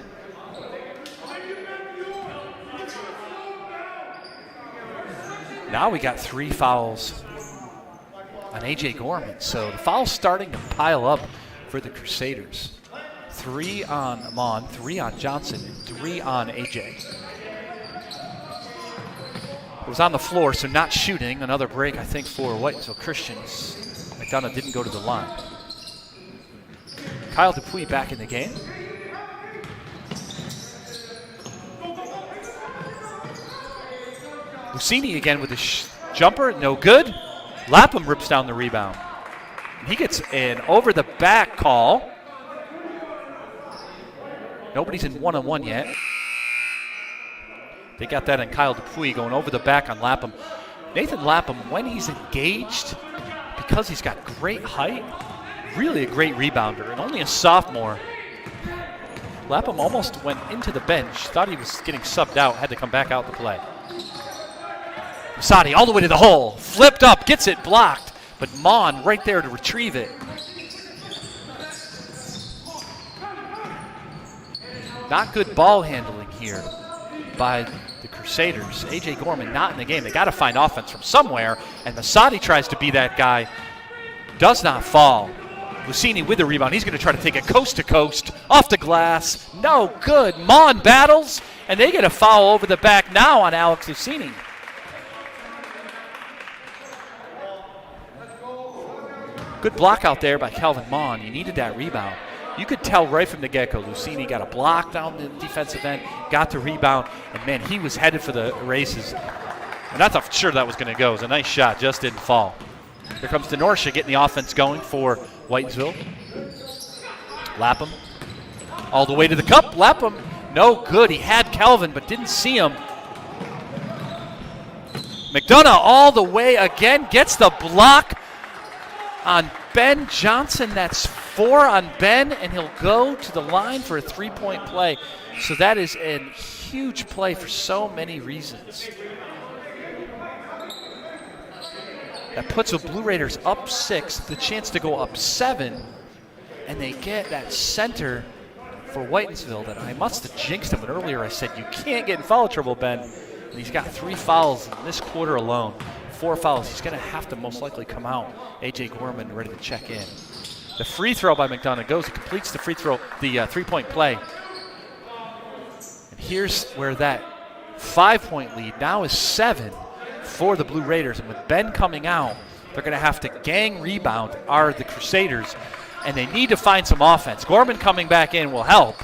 Now we got 3 fouls on A.J. Gorman. So the foul's starting to pile up for the Crusaders. 3 on Amon, 3 on Johnson, and 3 on A.J. It was on the floor, so not shooting. Another break, I think, for Whitinsville Christians. McDonough didn't go to the line. Kyle Dupuis back in the game. Lucini again with a jumper, no good. Lapham rips down the rebound. He gets an over-the-back call. Nobody's in one-on-one yet. They got that on Kyle Dupuis going over the back on Lapham. Nathan Lapham, when he's engaged, because he's got great height, really a great rebounder, and only a sophomore. Lapham almost went into the bench, thought he was getting subbed out, had to come back out to play. Masadi all the way to the hole, flipped up, gets it blocked, but Mon right there to retrieve it. Not good ball handling here by the Crusaders. A.J. Gorman not in the game. They got to find offense from somewhere, and Masadi tries to be that guy. Does not fall. Lucini with the rebound. He's going to try to take it coast to coast, off the glass. No good. Mon battles, and they get a foul over the back now on Alex Lucini. Good block out there by Calvin Mon. He needed that rebound. You could tell right from the get-go, Lucini got a block down the defensive end, got the rebound, and man, he was headed for the races. And I thought sure that was going to go. It was a nice shot, just didn't fall. Here comes DeNorsha getting the offense going for Whitinsville. Lapham all the way to the cup. Lapham, no good. He had Calvin, but didn't see him. McDonough all the way again, gets the block on Ben Johnson. That's 4 on Ben, and he'll go to the line for a 3-point play. So that is a huge play for so many reasons. That puts the Blue Raiders up 6, the chance to go up 7, and they get that center for Whitinsville that I must have jinxed him, but earlier I said you can't get in foul trouble, Ben. And he's got 3 fouls in this quarter alone. 4 fouls. He's going to have to most likely come out. A.J. Gorman ready to check in. The free throw by McDonough goes. He completes the free throw, the 3-point play. And here's where that 5-point lead now is 7 for the Blue Raiders. And with Ben coming out, they're going to have to gang rebound are the Crusaders. And they need to find some offense. Gorman coming back in will help.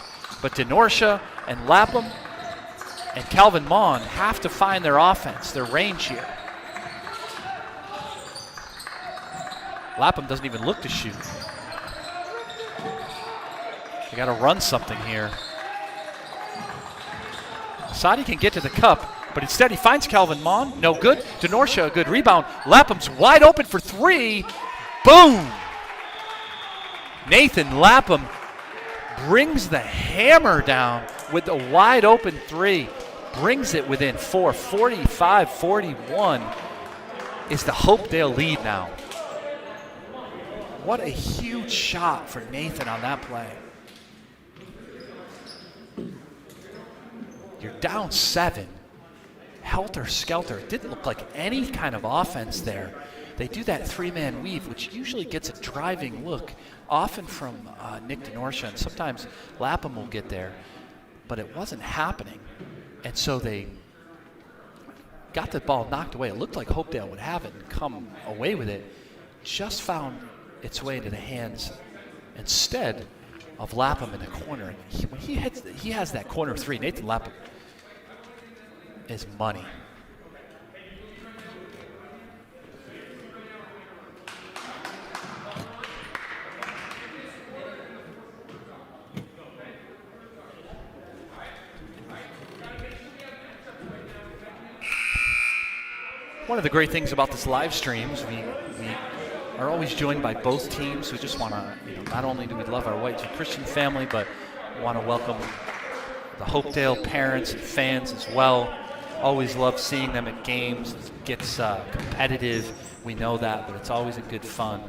But DeNorsha and Lapham and Calvin Mon have to find their offense, their range here. Lapham doesn't even look to shoot. They got to run something here. Sadi can get to the cup, but instead he finds Calvin Mon. No good. DeNorsha, a good rebound. Lapham's wide open for 3. Boom! Nathan Lapham brings the hammer down with a wide open 3. Brings it within 4. 45-41 is the Hopedale lead now. What a huge shot for Nathan on that play. You're down 7. Helter-skelter. It didn't look like any kind of offense there. They do that 3-man weave, which usually gets a driving look, often from Nick DeNorsha, and sometimes Lapham will get there, but it wasn't happening. And so they got the ball knocked away. It looked like Hopedale would have it and come away with it. Just found its way into the hands instead of Lapham in the corner. When he has that corner 3, Nathan Lapham is money. One of the great things about this live stream is we are always joined by both teams. We just want to, not only do we love our Whitinsville Christian family, but want to welcome the Hopedale parents and fans as well. Always love seeing them at games. It gets competitive. We know that, but it's always a good fun.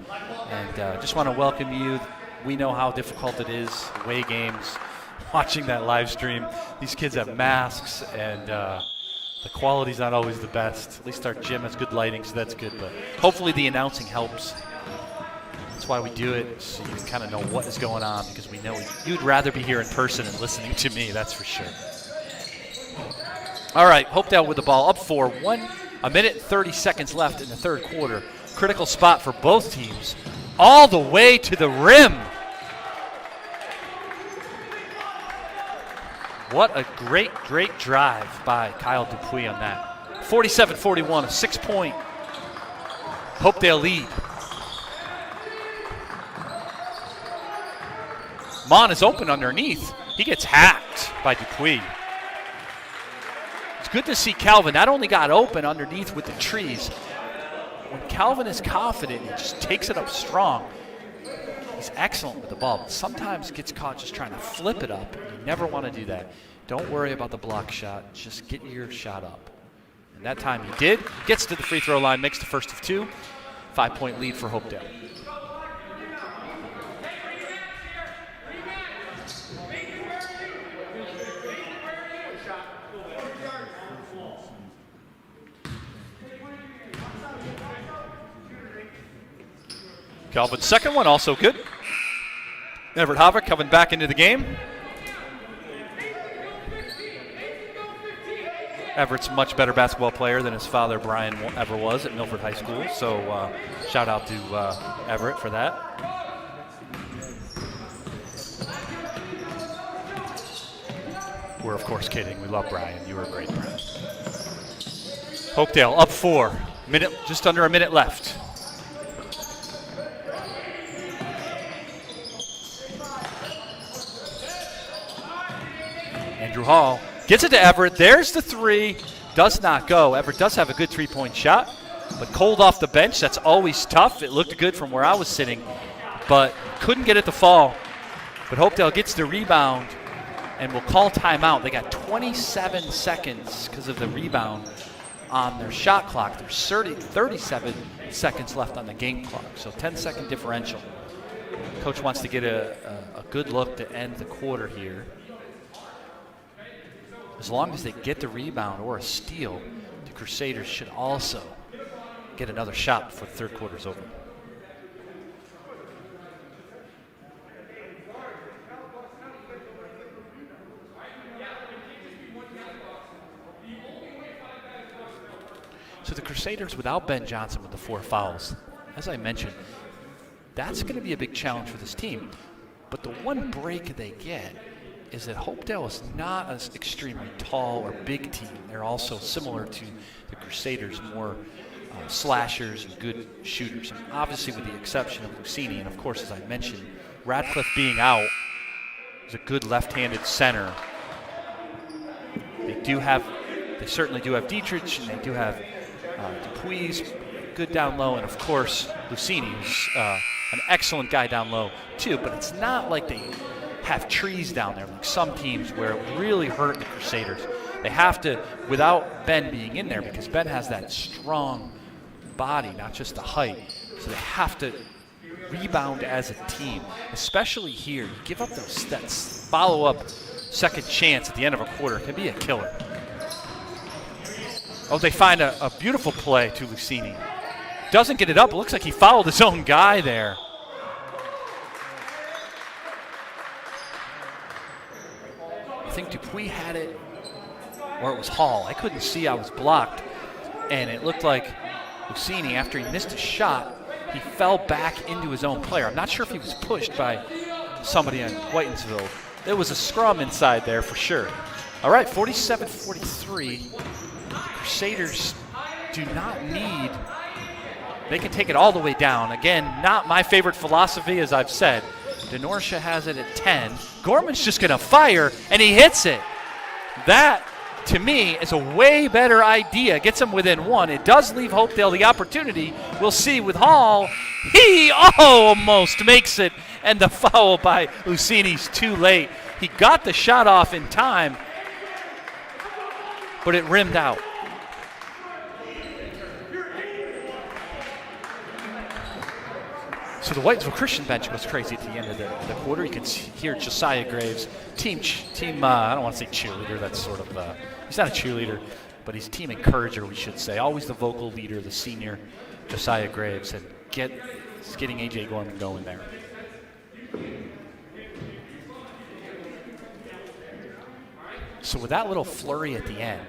And just want to welcome you. We know how difficult it is, away games, watching that live stream. These kids have masks, and the quality's not always the best. At least our gym has good lighting, so that's good. But hopefully the announcing helps. That's why we do it, so you kind of know what is going on, because we know you'd rather be here in person and listening to me, that's for sure. All right, Hopedale with the ball up 4. 1 minute 30 seconds left in the third quarter. Critical spot for both teams, all the way to the rim. What a great, great drive by Kyle Dupuis on that. 47-41, a 6-point Hopedale lead. Mon is open underneath. He gets hacked by Dupuis. It's good to see Calvin not only got open underneath with the trees. When Calvin is confident, he just takes it up strong. He's excellent with the ball, but sometimes gets caught just trying to flip it up. You never want to do that. Don't worry about the block shot. Just get your shot up. And that time he did. Gets to the free throw line, makes the first of 2. 5-point lead for Hopedale. Calvin's second one also good. Everett Havik coming back into the game. Everett's a much better basketball player than his father Brian ever was at Milford High School, so shout out to Everett for that. We're of course kidding. We love Brian. You were great, Brian. Hopedale up 4. Just under a minute left. Andrew Hall gets it to Everett. There's the 3. Does not go. Everett does have a good 3-point shot, but cold off the bench. That's always tough. It looked good from where I was sitting, but couldn't get it to fall. But Hopedale gets the rebound and will call timeout. They got 27 seconds because of the rebound on their shot clock. There's 37 seconds left on the game clock, so 10-second differential. Coach wants to get a good look to end the quarter here. As long as they get the rebound or a steal, the Crusaders should also get another shot before the third quarter is over. So the Crusaders without Ben Johnson with the 4 fouls, as I mentioned, that's going to be a big challenge for this team. But the one break they get is that Hopedale is not an extremely tall or big team. They're also similar to the Crusaders, more slashers and good shooters. And obviously with the exception of Lucini, and of course, as I mentioned, Radcliffe being out is a good left-handed center. They certainly do have Dietrich, and they do have Dupuis, good down low, and of course, Lucini, who's an excellent guy down low too, but it's not like they have trees down there like some teams where it really hurt the Crusaders. They have to, without Ben being in there, because Ben has that strong body, not just the height, so they have to rebound as a team, especially here. You give up those stats, follow up second chance at the end of a quarter can be a killer. Oh, they find a beautiful play to Lucini. Doesn't get it up. It looks like he fouled his own guy there. I think Dupuis had it, or it was Hall. I couldn't see. I was blocked. And it looked like Lucini, after he missed a shot, he fell back into his own player. I'm not sure if he was pushed by somebody on Whitinsville. There was a scrum inside there for sure. All right, 47-43. The Crusaders do not need, they can take it all the way down. Again, not my favorite philosophy, as I've said. DeNorcia has it at 10. Gorman's just going to fire, and he hits it. That, to me, is a way better idea. Gets him within one. It does leave Hopedale the opportunity. We'll see with Hall. He almost makes it, and the foul by Lucini's too late. He got the shot off in time, but it rimmed out. So the Whitinsville Christian bench goes crazy at the end of the quarter. You can hear Josiah Graves, team. I don't want to say cheerleader. That's sort of he's not a cheerleader, but he's team encourager, we should say. Always the vocal leader, the senior Josiah Graves, and he's getting AJ Gorman going there. So with that little flurry at the end,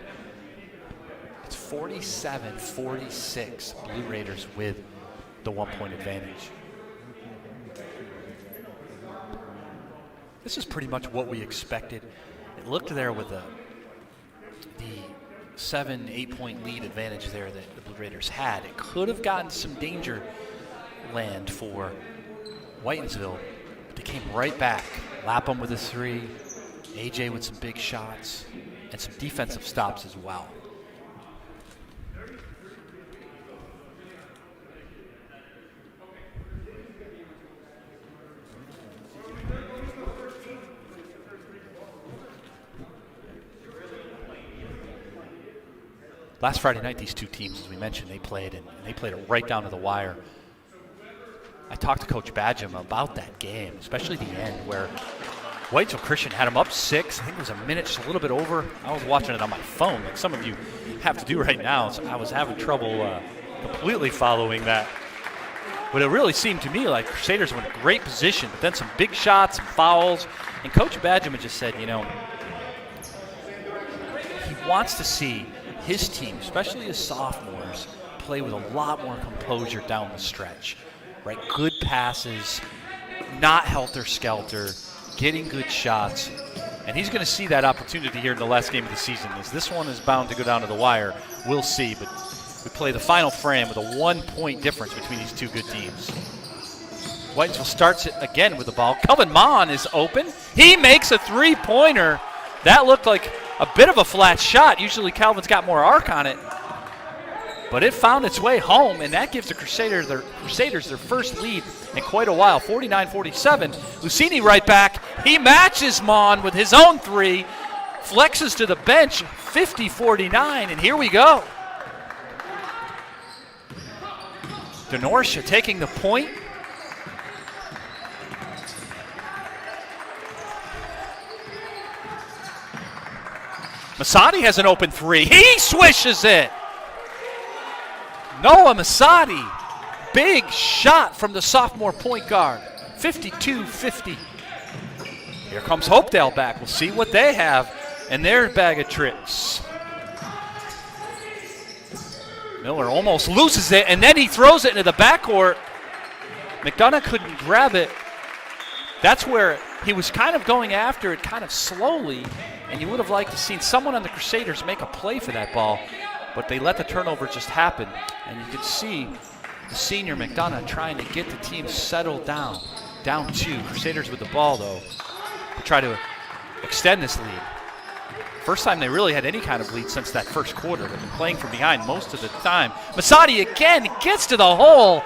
it's 47-46. Blue Raiders with the 1-point advantage. This is pretty much what we expected. It looked there with the 7-8 point lead advantage there that the Blue Raiders had. It could have gotten some danger land for Whitinsville, but they came right back. Lapham with a 3, AJ with some big shots, and some defensive stops as well. Last Friday night, these two teams, as we mentioned, they played it right down to the wire. I talked to Coach Badgham about that game, especially the end, where Whitinsville Christian had them up 6. I think it was a minute, just a little bit over. I was watching it on my phone, like some of you have to do right now, so I was having trouble completely following that. But it really seemed to me like Crusaders were in a great position, but then some big shots, some fouls, and Coach Badgham had just said, he wants to see his team, especially his sophomores, play with a lot more composure down the stretch, right? Good passes, not helter-skelter, getting good shots, and he's going to see that opportunity here in the last game of the season. As this one is bound to go down to the wire, we'll see, but we play the final frame with a 1-point difference between these two good teams. Whitinsville starts it again with the ball. Kelvin Mon is open. He makes a 3-pointer. That looked like a bit of a flat shot. Usually Calvin's got more arc on it. But it found its way home, and that gives the Crusaders their first lead in quite a while, 49-47. Lucini right back. He matches Mon with his own 3, flexes to the bench, 50-49, and here we go. DeNorcia taking the point. Masadi has an open 3. He swishes it. Noah Masadi. Big shot from the sophomore point guard. 52-50. Here comes Hopedale back. We'll see what they have in their bag of tricks. Miller almost loses it, and then he throws it into the backcourt. McDonough couldn't grab it. That's where he was kind of going after it kind of slowly, and you would have liked to seen someone on the Crusaders make a play for that ball, but they let the turnover just happen. And you could see the senior McDonough trying to get the team settled down. Down 2. Crusaders with the ball, though, to try to extend this lead. First time they really had any kind of lead since that first quarter. They've been playing from behind most of the time. Masadi again gets to the hole.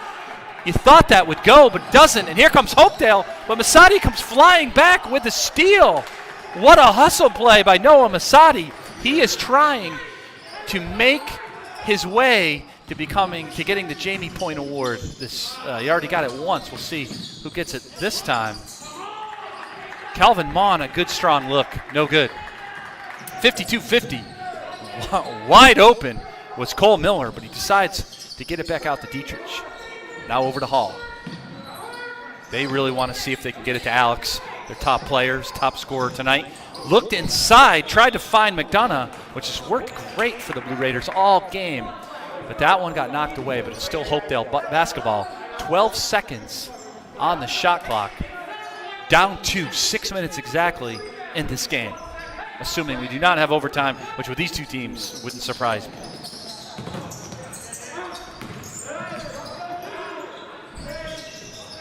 You thought that would go, but doesn't. And here comes Hopedale, but Masadi comes flying back with the steal. What a hustle play by Noah Masadi. He is trying to make his way to getting the Jamie Point Award. He already got it once. We'll see who gets it this time. Calvin Mon, a good strong look, no good. 52-50. Wide open was Cole Miller, but he decides to get it back out to Dietrich. Now over to Hall. They really want to see if they can get it to Alex, their top players, top scorer tonight. Looked inside, tried to find McDonough, which has worked great for the Blue Raiders all game. But that one got knocked away, but it's still Hopedale basketball. 12 seconds on the shot clock. Down 2, 6 minutes exactly in this game. Assuming we do not have overtime, which with these two teams wouldn't surprise me.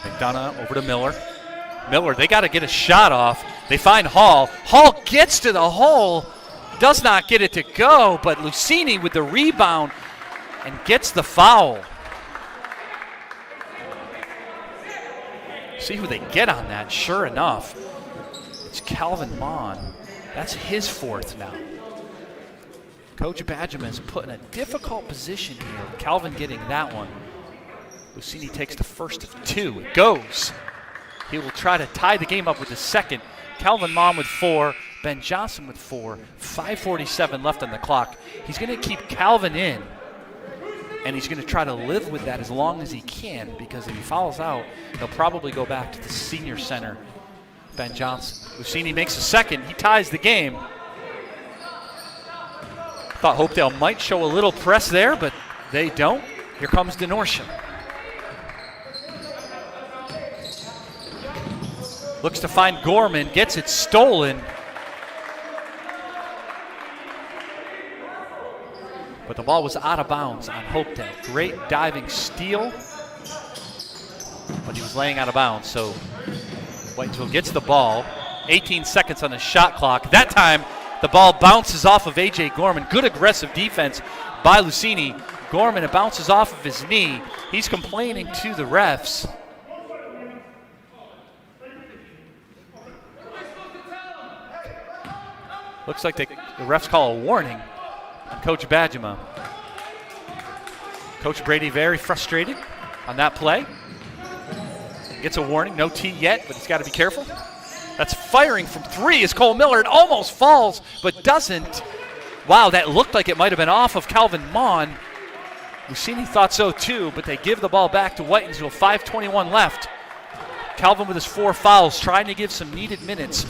McDonough over to Miller. Miller, they got to get a shot off. They find Hall. Hall gets to the hole, does not get it to go, but Lucini with the rebound and gets the foul. See who they get on that. Sure enough, it's Calvin Mon. That's his 4th now. Coach Badgerman is put in a difficult position here. Calvin getting that one. Lucini takes the first of 2. It goes. He will try to tie the game up with the second. Calvin Mon with 4. Ben Johnson with 4. 5:47 left on the clock. He's going to keep Calvin in, and he's going to try to live with that as long as he can, because if he fouls out, he'll probably go back to the senior center, Ben Johnson. Lucini makes a second. He ties the game. Thought Hopedale might show a little press there, but they don't. Here comes DeNorsham. Looks to find Gorman, gets it stolen. But the ball was out of bounds on Hopedale. Great diving steal, but he was laying out of bounds. So Whitinsville gets the ball. 18 seconds on the shot clock. That time, the ball bounces off of A.J. Gorman. Good aggressive defense by Lucini. Gorman, it bounces off of his knee. He's complaining to the refs. Looks like the refs call a warning on Coach Badgema. Coach Brady very frustrated on that play. Gets a warning, no tee yet, but he's got to be careful. That's firing from 3 is Cole Miller. It almost falls, but doesn't. Wow, that looked like it might have been off of Calvin Mon. Lucini thought so too, but they give the ball back to Whitinsville. 5:21 left. Calvin with his 4 fouls, trying to give some needed minutes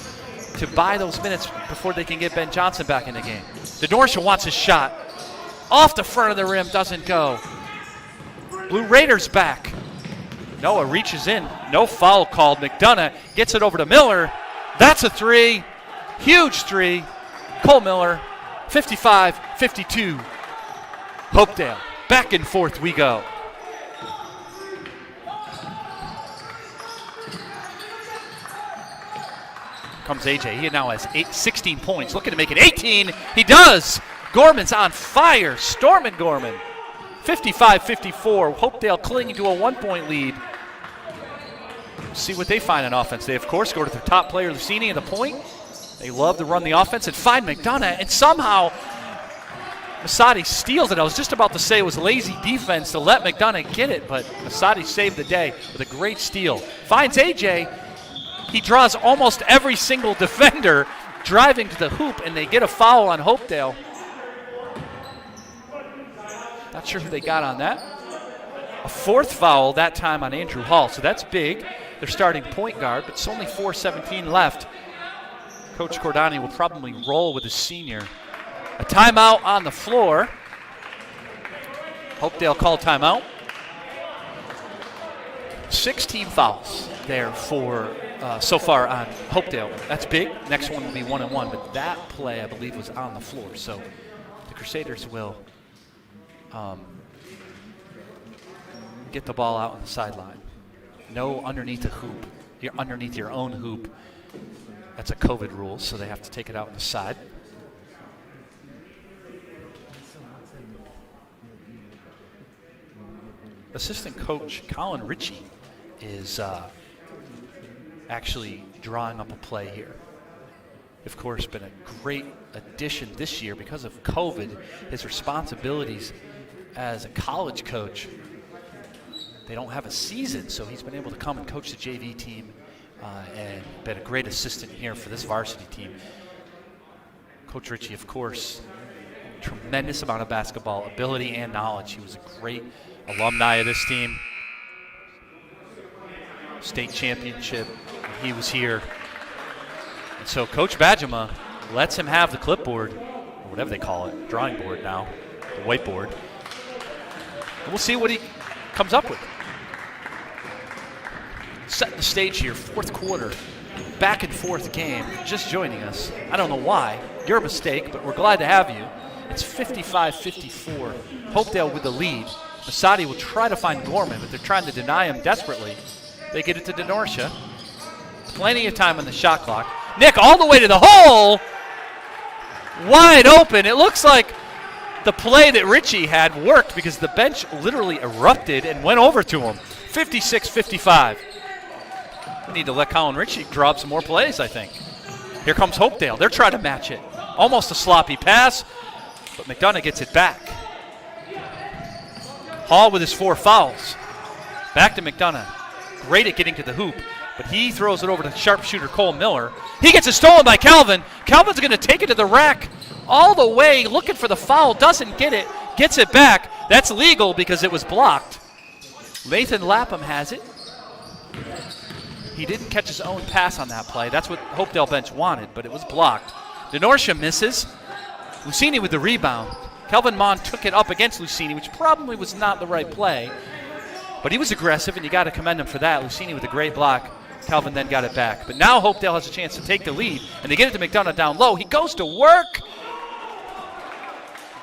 to buy those minutes before they can get Ben Johnson back in the game. DeNorsham wants his shot. Off the front of the rim, doesn't go. Blue Raiders back. Noah reaches in, no foul called. McDonough gets it over to Miller. That's a 3, huge 3. Cole Miller, 55-52. Hopedale, back and forth we go. Comes AJ. He now has 16 points. Looking to make it 18. He does. Gorman's on fire. Stormin Gorman. 55-54. Hopedale clinging to a 1-point lead. See what they find on offense. They, of course, go to their top player, Lucini, at the point. They love to run the offense and find McDonough. And somehow, Masadi steals it. I was just about to say it was lazy defense to let McDonough get it, but Masadi saved the day with a great steal. Finds AJ. He draws almost every single defender driving to the hoop, and they get a foul on Hopedale. Not sure who they got on that. A 4th foul that time on Andrew Hall, so that's big. They're starting point guard, but it's only 4:17 left. Coach Cordani will probably roll with his senior. A timeout on the floor. Hopedale called timeout. 16 fouls there for so far on Hopedale. That's big. Next one will be 1-1, but that play, I believe, was on the floor. So the Crusaders will get the ball out on the sideline. No underneath the hoop. You're underneath your own hoop. That's a COVID rule, so they have to take it out on the side. Assistant coach Colin Ritchie is actually drawing up a play here. Of course, been a great addition this year because of COVID. His responsibilities as a college coach, they don't have a season, so he's been able to come and coach the JV team and been a great assistant here for this varsity team. Coach Ritchie, of course, tremendous amount of basketball ability and knowledge. He was a great alumni of this team. State championship, he was here. And so Coach Bajema lets him have the clipboard, or whatever they call it, drawing board now, the whiteboard. And we'll see what he comes up with. Setting the stage here, fourth quarter, back and forth game. Just joining us. I don't know why. Your mistake, but we're glad to have you. It's 55-54. Hopedale with the lead. Masadi will try to find Gorman, but they're trying to deny him desperately. They get it to Denorcia. Plenty of time on the shot clock. Nick all the way to the hole. Wide open. It looks like the play that Ritchie had worked because the bench literally erupted and went over to him. 56-55. We need to let Colin Ritchie draw up some more plays, I think. Here comes Hopedale. They're trying to match it. Almost a sloppy pass, but McDonough gets it back. Hall with his 4 fouls. Back to McDonough. Great at getting to the hoop, but he throws it over to sharpshooter Cole Miller. He gets it stolen by Calvin. Calvin's going to take it to the rack all the way, looking for the foul. Doesn't get it. Gets it back. That's legal because it was blocked. Nathan Lapham has it. He didn't catch his own pass on that play. That's what Hopedale bench wanted, but it was blocked. Denorcia misses. Lucini with the rebound. Kelvin Mon took it up against Lucini, which probably was not the right play. But he was aggressive, and you got to commend him for that. Lucini with a great block. Kelvin then got it back. But now Hopedale has a chance to take the lead, and they get it to McDonough down low. He goes to work.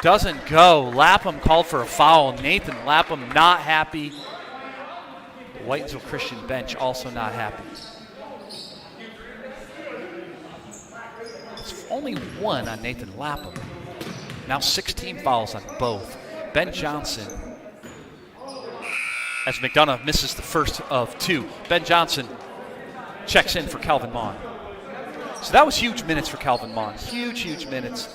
Doesn't go. Lapham called for a foul. Nathan Lapham not happy. The Whitinsville Christian bench also not happy. It's only 1 on Nathan Lapham. Now 16 fouls on both. Ben Johnson, as McDonough misses the first of 2. Ben Johnson checks in for Calvin Mon. So that was huge minutes for Calvin Mon. Huge minutes.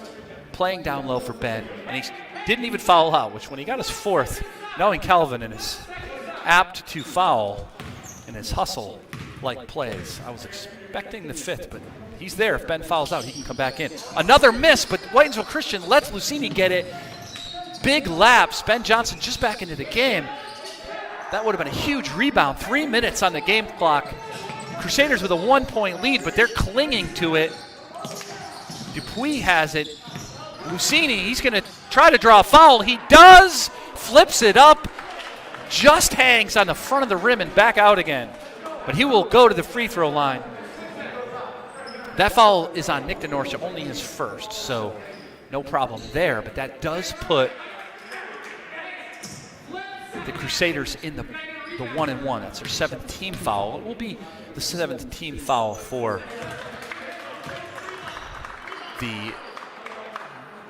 Playing down low for Ben. And he didn't even foul out, which when he got his 4th, knowing Calvin and his apt to foul in his hustle-like plays, I was expecting the 5th, but he's there. If Ben fouls out, he can come back in. Another miss, but Whitinsville Christian lets Lucini get it. Big lapse. Ben Johnson just back into the game. That would have been a huge rebound. 3 minutes on the game clock. Crusaders with a 1-point lead, but they're clinging to it. Dupuis has it. Lucini, he's going to try to draw a foul. He does. Flips it up. Just hangs on the front of the rim and back out again. But he will go to the free throw line. That foul is on Nick Denorcia, only his 1st, so no problem there. But that does put the Crusaders in the 1-and-1. That's their 7th team foul. It will be the 7th team foul for the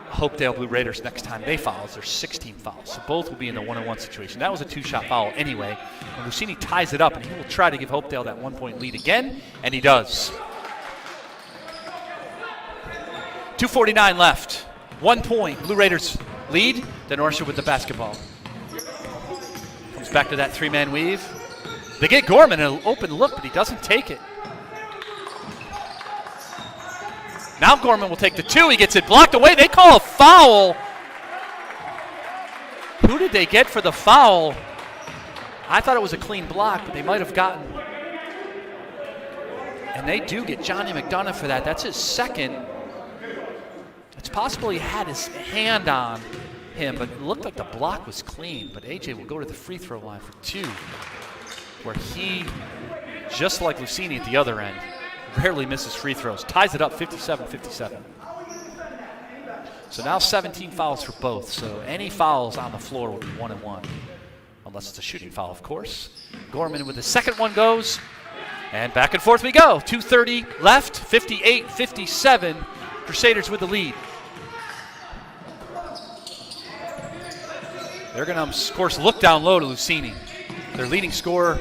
Hopedale Blue Raiders next time they foul. It's their 6th-team foul. So both will be in the 1-and-1 situation. That was a 2-shot foul anyway. And Lucini ties it up, and he will try to give Hopedale that 1-point lead again, and he does. 2:49 left. 1 point. Blue Raiders lead. Denorcia with the basketball. Comes back to that 3-man weave. They get Gorman an open look, but he doesn't take it. Now Gorman will take the 2. He gets it blocked away. They call a foul. Who did they get for the foul? I thought it was a clean block, but they might have gotten. And they do get Johnny McDonough for that. That's his 2nd. It's possible he had his hand on him, but it looked like the block was clean. But AJ will go to the free throw line for 2, where he, just like Lucini at the other end, rarely misses free throws. Ties it up 57-57. So now 17 fouls for both. So any fouls on the floor will be 1-and-1. Unless it's a shooting foul, of course. Gorman with the 2nd one goes. And back and forth we go. 2:30 left, 58-57. Crusaders with the lead. They're going to, of course, look down low to Lucini. Their leading scorer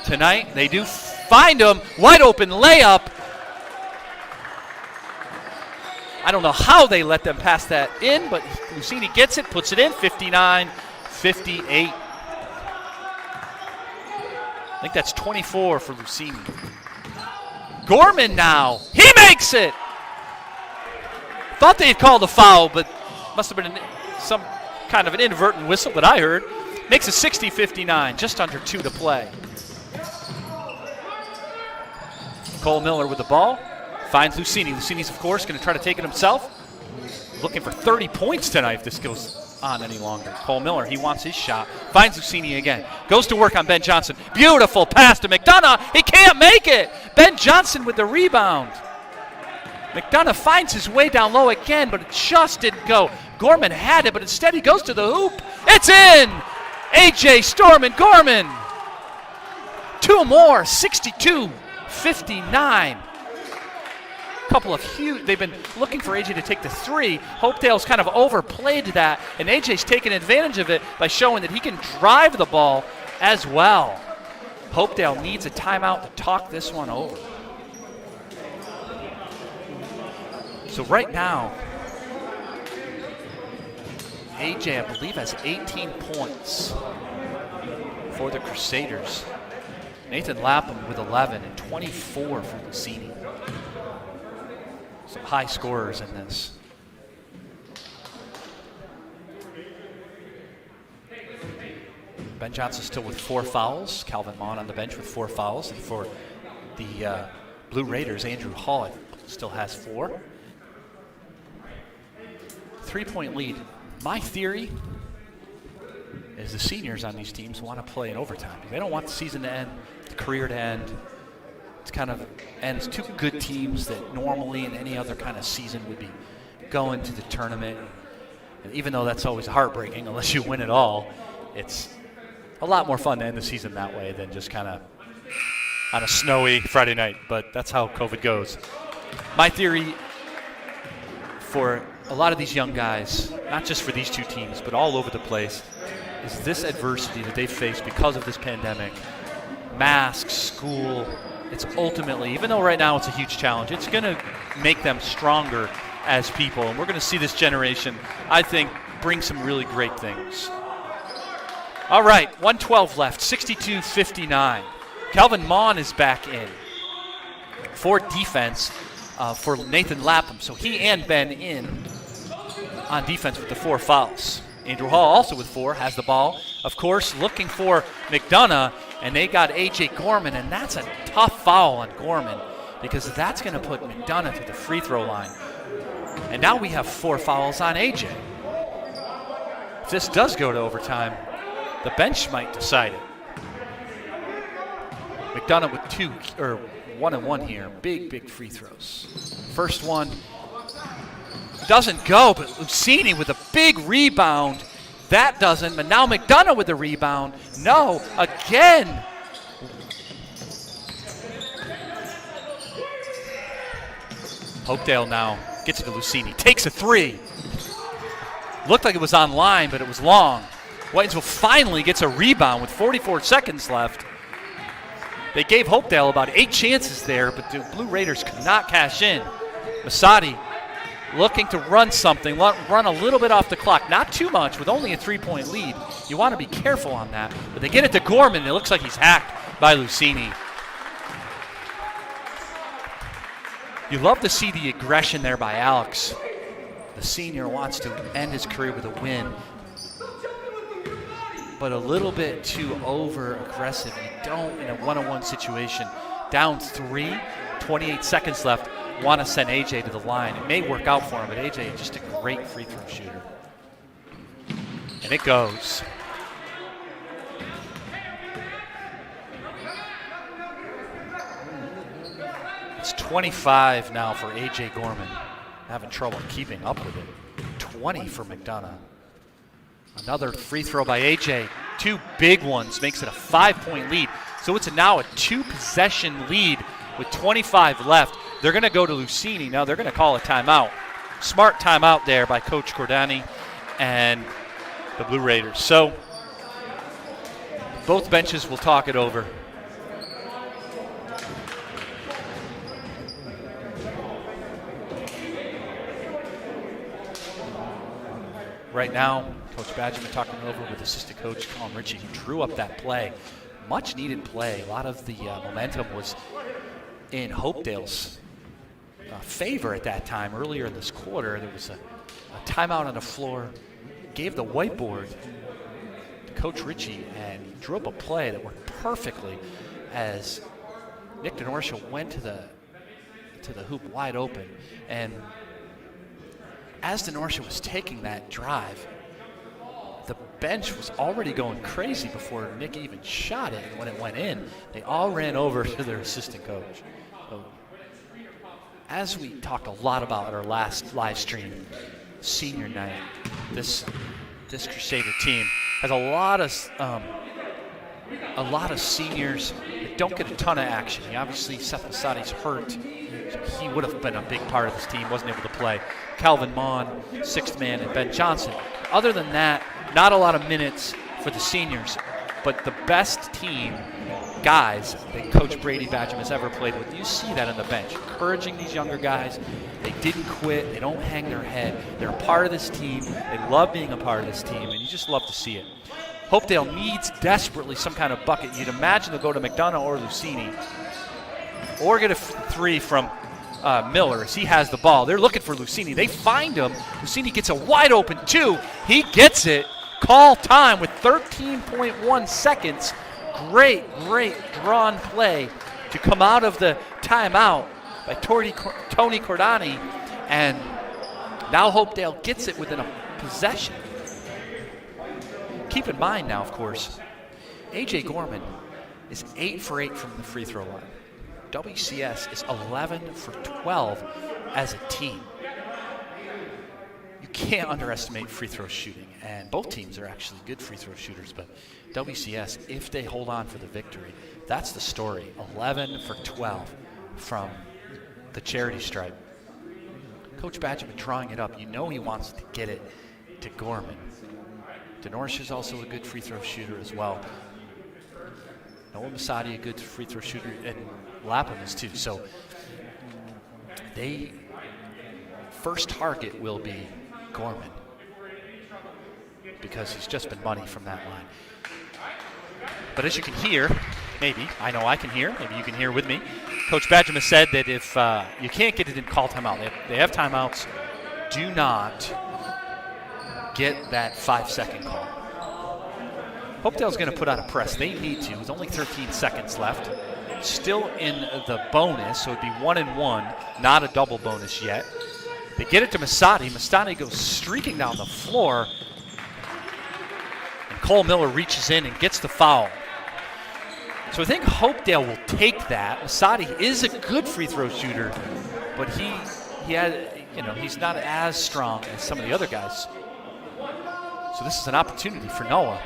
tonight. They do find him. Wide open layup. I don't know how they let them pass that in, but Lucini gets it, puts it in, 59-58. I think that's 24 for Lucini. Gorman now. He makes it. Thought they had called a foul, but must have been some kind of an inadvertent whistle that I heard. Makes it 60-59, just under 2 to play. Cole Miller with the ball. Finds Lucini. Lucini's, of course, going to try to take it himself. Looking for 30 points tonight if this goes on any longer. Cole Miller, he wants his shot. Finds Lucini again. Goes to work on Ben Johnson. Beautiful pass to McDonough. He can't make it. Ben Johnson with the rebound. McDonough finds his way down low again, but it just didn't go. Gorman had it, but instead he goes to the hoop. It's in! A.J. Stormin Gorman. 2 more, 62-59. Couple of huge, they've been looking for A.J. to take the 3. Hopedale's kind of overplayed that, and A.J.'s taken advantage of it by showing that he can drive the ball as well. Hopedale needs a timeout to talk this one over. So right now, A.J., I believe, has 18 points for the Crusaders. Nathan Lapham with 11 and 24 for Lucini. Some high scorers in this. Ben Johnson still with 4 fouls. Calvin Mon on the bench with 4 fouls. And for the Blue Raiders, Andrew Hall still has 4. 3-point lead. My theory is the seniors on these teams want to play in overtime. They don't want the season to end, the career to end. It's kind of ends 2 good teams that normally in any other kind of season would be going to the tournament. And even though that's always heartbreaking unless you win it all, it's a lot more fun to end the season that way than just kind of on a snowy Friday night. But that's how COVID goes. My theory for a lot of these young guys, not just for these 2 teams, but all over the place, is this adversity that they face because of this pandemic. Masks, school, it's ultimately, even though right now it's a huge challenge, it's going to make them stronger as people. And we're going to see this generation, I think, bring some really great things. All right, 1:12 left, 62-59. Calvin Mon is back in for defense for Nathan Lapham. So he and Ben in on defense with the 4 fouls. Andrew Hall also with 4, has the ball. Of course, looking for McDonough, and they got A.J. Gorman, and that's a tough foul on Gorman because that's going to put McDonough to the free throw line. And now we have 4 fouls on A.J. If this does go to overtime, the bench might decide it. McDonough with 2, or 1 and 1 here. Big free throws. First one doesn't go, but Lucini with a big rebound. That doesn't, but now McDonough with the rebound. No, again. Hopedale now gets it to Lucini. Takes a 3. Looked like it was on line, but it was long. Whitinsville finally gets a rebound with 44 seconds left. They gave Hopedale about 8 chances there, but the Blue Raiders could not cash in. Masadi looking to run something, run a little bit off the clock. Not too much with only a 3-point lead. You want to be careful on that. But they get it to Gorman, and it looks like he's hacked by Lucini. You love to see the aggression there by Alex. The senior wants to end his career with a win, but a little bit too over-aggressive. You don't, in a one-on-one situation, down 3, 28 seconds left, want to send A.J. to the line. It may work out for him, but A.J. is just a great free throw shooter. And it goes. It's 25 now for A.J. Gorman. Having trouble keeping up with it. 20 for McDonough. Another free throw by A.J. 2 big ones, makes it a 5-point lead. So it's now a 2-possession lead with 25 left. They're going to go to Lucini. Now they're going to call a timeout. Smart timeout there by Coach Cordani and the Blue Raiders. So both benches will talk it over. Right now, Coach Badgerman talking over with assistant coach Colin Ritchie, who drew up that play. Much needed play. A lot of the momentum was in Hopedale's favor at that time. Earlier in this quarter, there was a timeout on the floor, gave the whiteboard to Coach Ritchie, and he drew up a play that worked perfectly as Nick DeNorcia went to the hoop wide open. And as DeNorcia was taking that drive, the bench was already going crazy before Nick even shot it. And when it went in, they all ran over to their assistant coach. So, as we talked a lot about at our last live stream, senior night, this Crusader team has a lot of seniors that don't get a ton of action. Obviously, Seth Masadi's hurt. So he would have been a big part of this team, wasn't able to play. Calvin Mon, sixth man, and Ben Johnson. Other than that, not a lot of minutes for the seniors, but the best team guys that Coach Brady Badgham has ever played with. You see that on the bench, encouraging these younger guys. They didn't quit. They don't hang their head. They're a part of this team. They love being a part of this team, and you just love to see it. Hopedale needs desperately some kind of bucket. You'd imagine they'll go to McDonough or Lucini, or get a three from Miller as he has the ball. They're looking for Lucini. They find him. Lucini gets a wide open two. He gets it. Call time with 13.1 seconds. Great drawn play to come out of the timeout by Tony Cordani. And now Hopedale gets it within a possession. Keep in mind now, of course, A.J. Gorman is 8 for 8 from the free throw line. WCS is 11 for 12 as a team. You can't underestimate free throw shooting, and both teams are actually good free throw shooters, but WCS, if they hold on for the victory, that's the story. 11 for 12 from the charity stripe. Coach Badgham drawing it up. You know he wants to get it to Gorman. DeNorcia is also a good free throw shooter as well. Noah Masadi, a good free throw shooter, and Lapham is too. So they first target will be Gorman because he's just been money from that line. But as you can hear, maybe, I know I can hear, maybe you can hear with me, Coach Badgham has said that if you can't get it in, call timeout. They have timeouts. Do not get that 5-second call. Hopedale's going to put out a press. They need to. There's only 13 seconds left. Still in the bonus, so it'd be 1-1, not a double bonus yet. They get it to Masadi. Masadi goes streaking down the floor. And Cole Miller reaches in and gets the foul. So I think Hopedale will take that. Masadi is a good free throw shooter, but he's not as strong as some of the other guys. So this is an opportunity for Noah.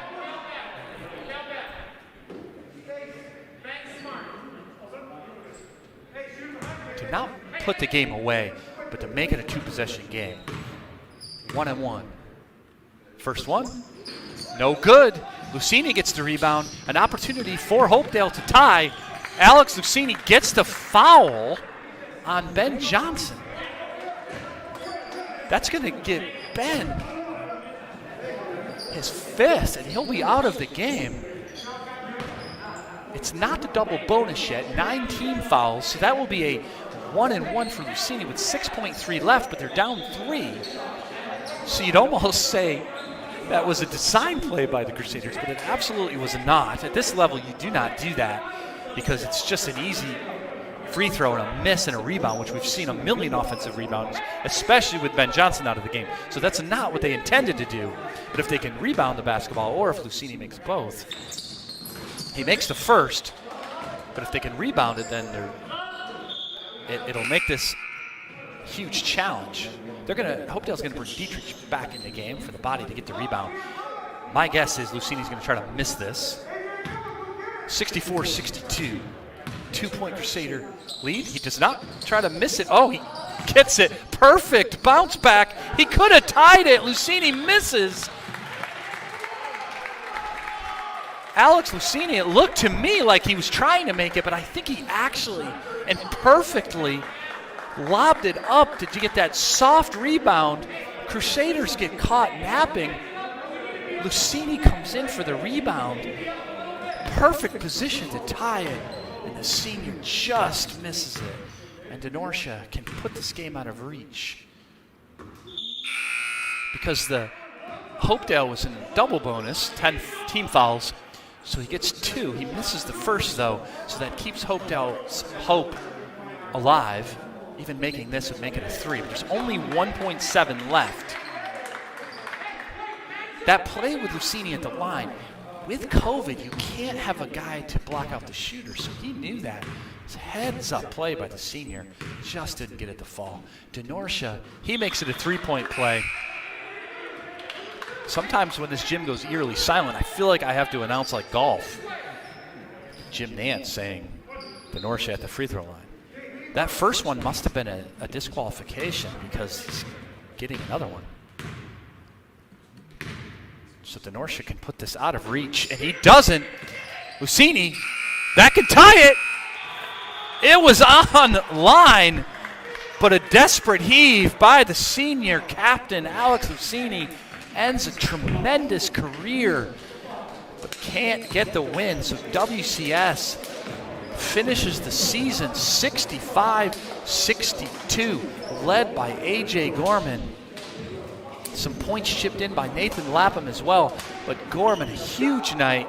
To not put the game away, but to make it a two-possession game. 1-1. First one, no good. Lucini gets the rebound. An opportunity for Hopedale to tie. Alex Lucini gets the foul on Ben Johnson. That's going to get Ben his fifth, and he'll be out of the game. It's not the double bonus yet. 9 team fouls, so that will be a 1-1 for Lucini with 6.3 left, but they're down 3. So you'd almost say that was a design play by the Crusaders, but it absolutely was not. At this level, you do not do that because it's just an easy free throw and a miss and a rebound, which we've seen a million offensive rebounds, especially with Ben Johnson out of the game. So that's not what they intended to do. But if they can rebound the basketball, or if Lucini makes both, he makes the first, but if they can rebound it, then it'll make this huge challenge. Hopedale's gonna bring Dietrich back in the game for the body to get the rebound. My guess is Lucini's gonna try to miss this. 64-62, 2-point Crusader lead. He does not try to miss it. Oh, he gets it. Perfect bounce back. He could have tied it. Lucini misses. Alex Lucini, it looked to me like he was trying to make it, but I think he actually and perfectly lobbed it up to get that soft rebound. Crusaders get caught napping. Lucini comes in for the rebound. Perfect position to tie it. and the senior just misses it. And DeNorcia can put this game out of reach. Because the Hopedale was in a double bonus, 10 team fouls, so he gets 2. He misses the first, though, so that keeps Hopedale's hope alive. Even making this would make it a 3, but there's only 1.7 left. That play with Lucini at the line, with COVID, you can't have a guy to block out the shooter, so he knew that. It's a heads-up play by the senior. Just didn't get it to fall. DeNorcia, he makes it a 3-point play. Sometimes when this gym goes eerily silent, I feel like I have to announce like golf. Jim Nance saying DeNorcia at the free throw line. That first one must have been a disqualification because he's getting another one. So DeNorcia can put this out of reach, and he doesn't. Lucini, that can tie it. It was on line, but a desperate heave by the senior captain, Alex Lucini, ends a tremendous career, but can't get the win. So WCS finishes the season 65-62, led by A.J. Gorman. Some points chipped in by Nathan Lapham as well, but Gorman, a huge night.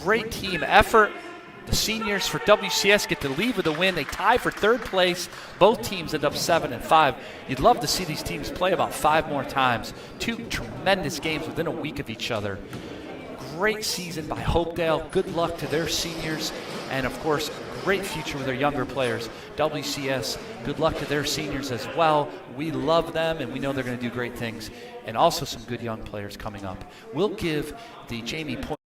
Great team effort. The seniors for WCS get to leave with a win. They tie for 3rd place. Both teams end up 7-5. You'd love to see these teams play about 5 more times. 2 tremendous games within a week of each other. Great season by Hopedale. Good luck to their seniors. And, of course, great future with their younger players. WCS, good luck to their seniors as well. We love them, and we know they're going to do great things. And also some good young players coming up. We'll give the Jamie Point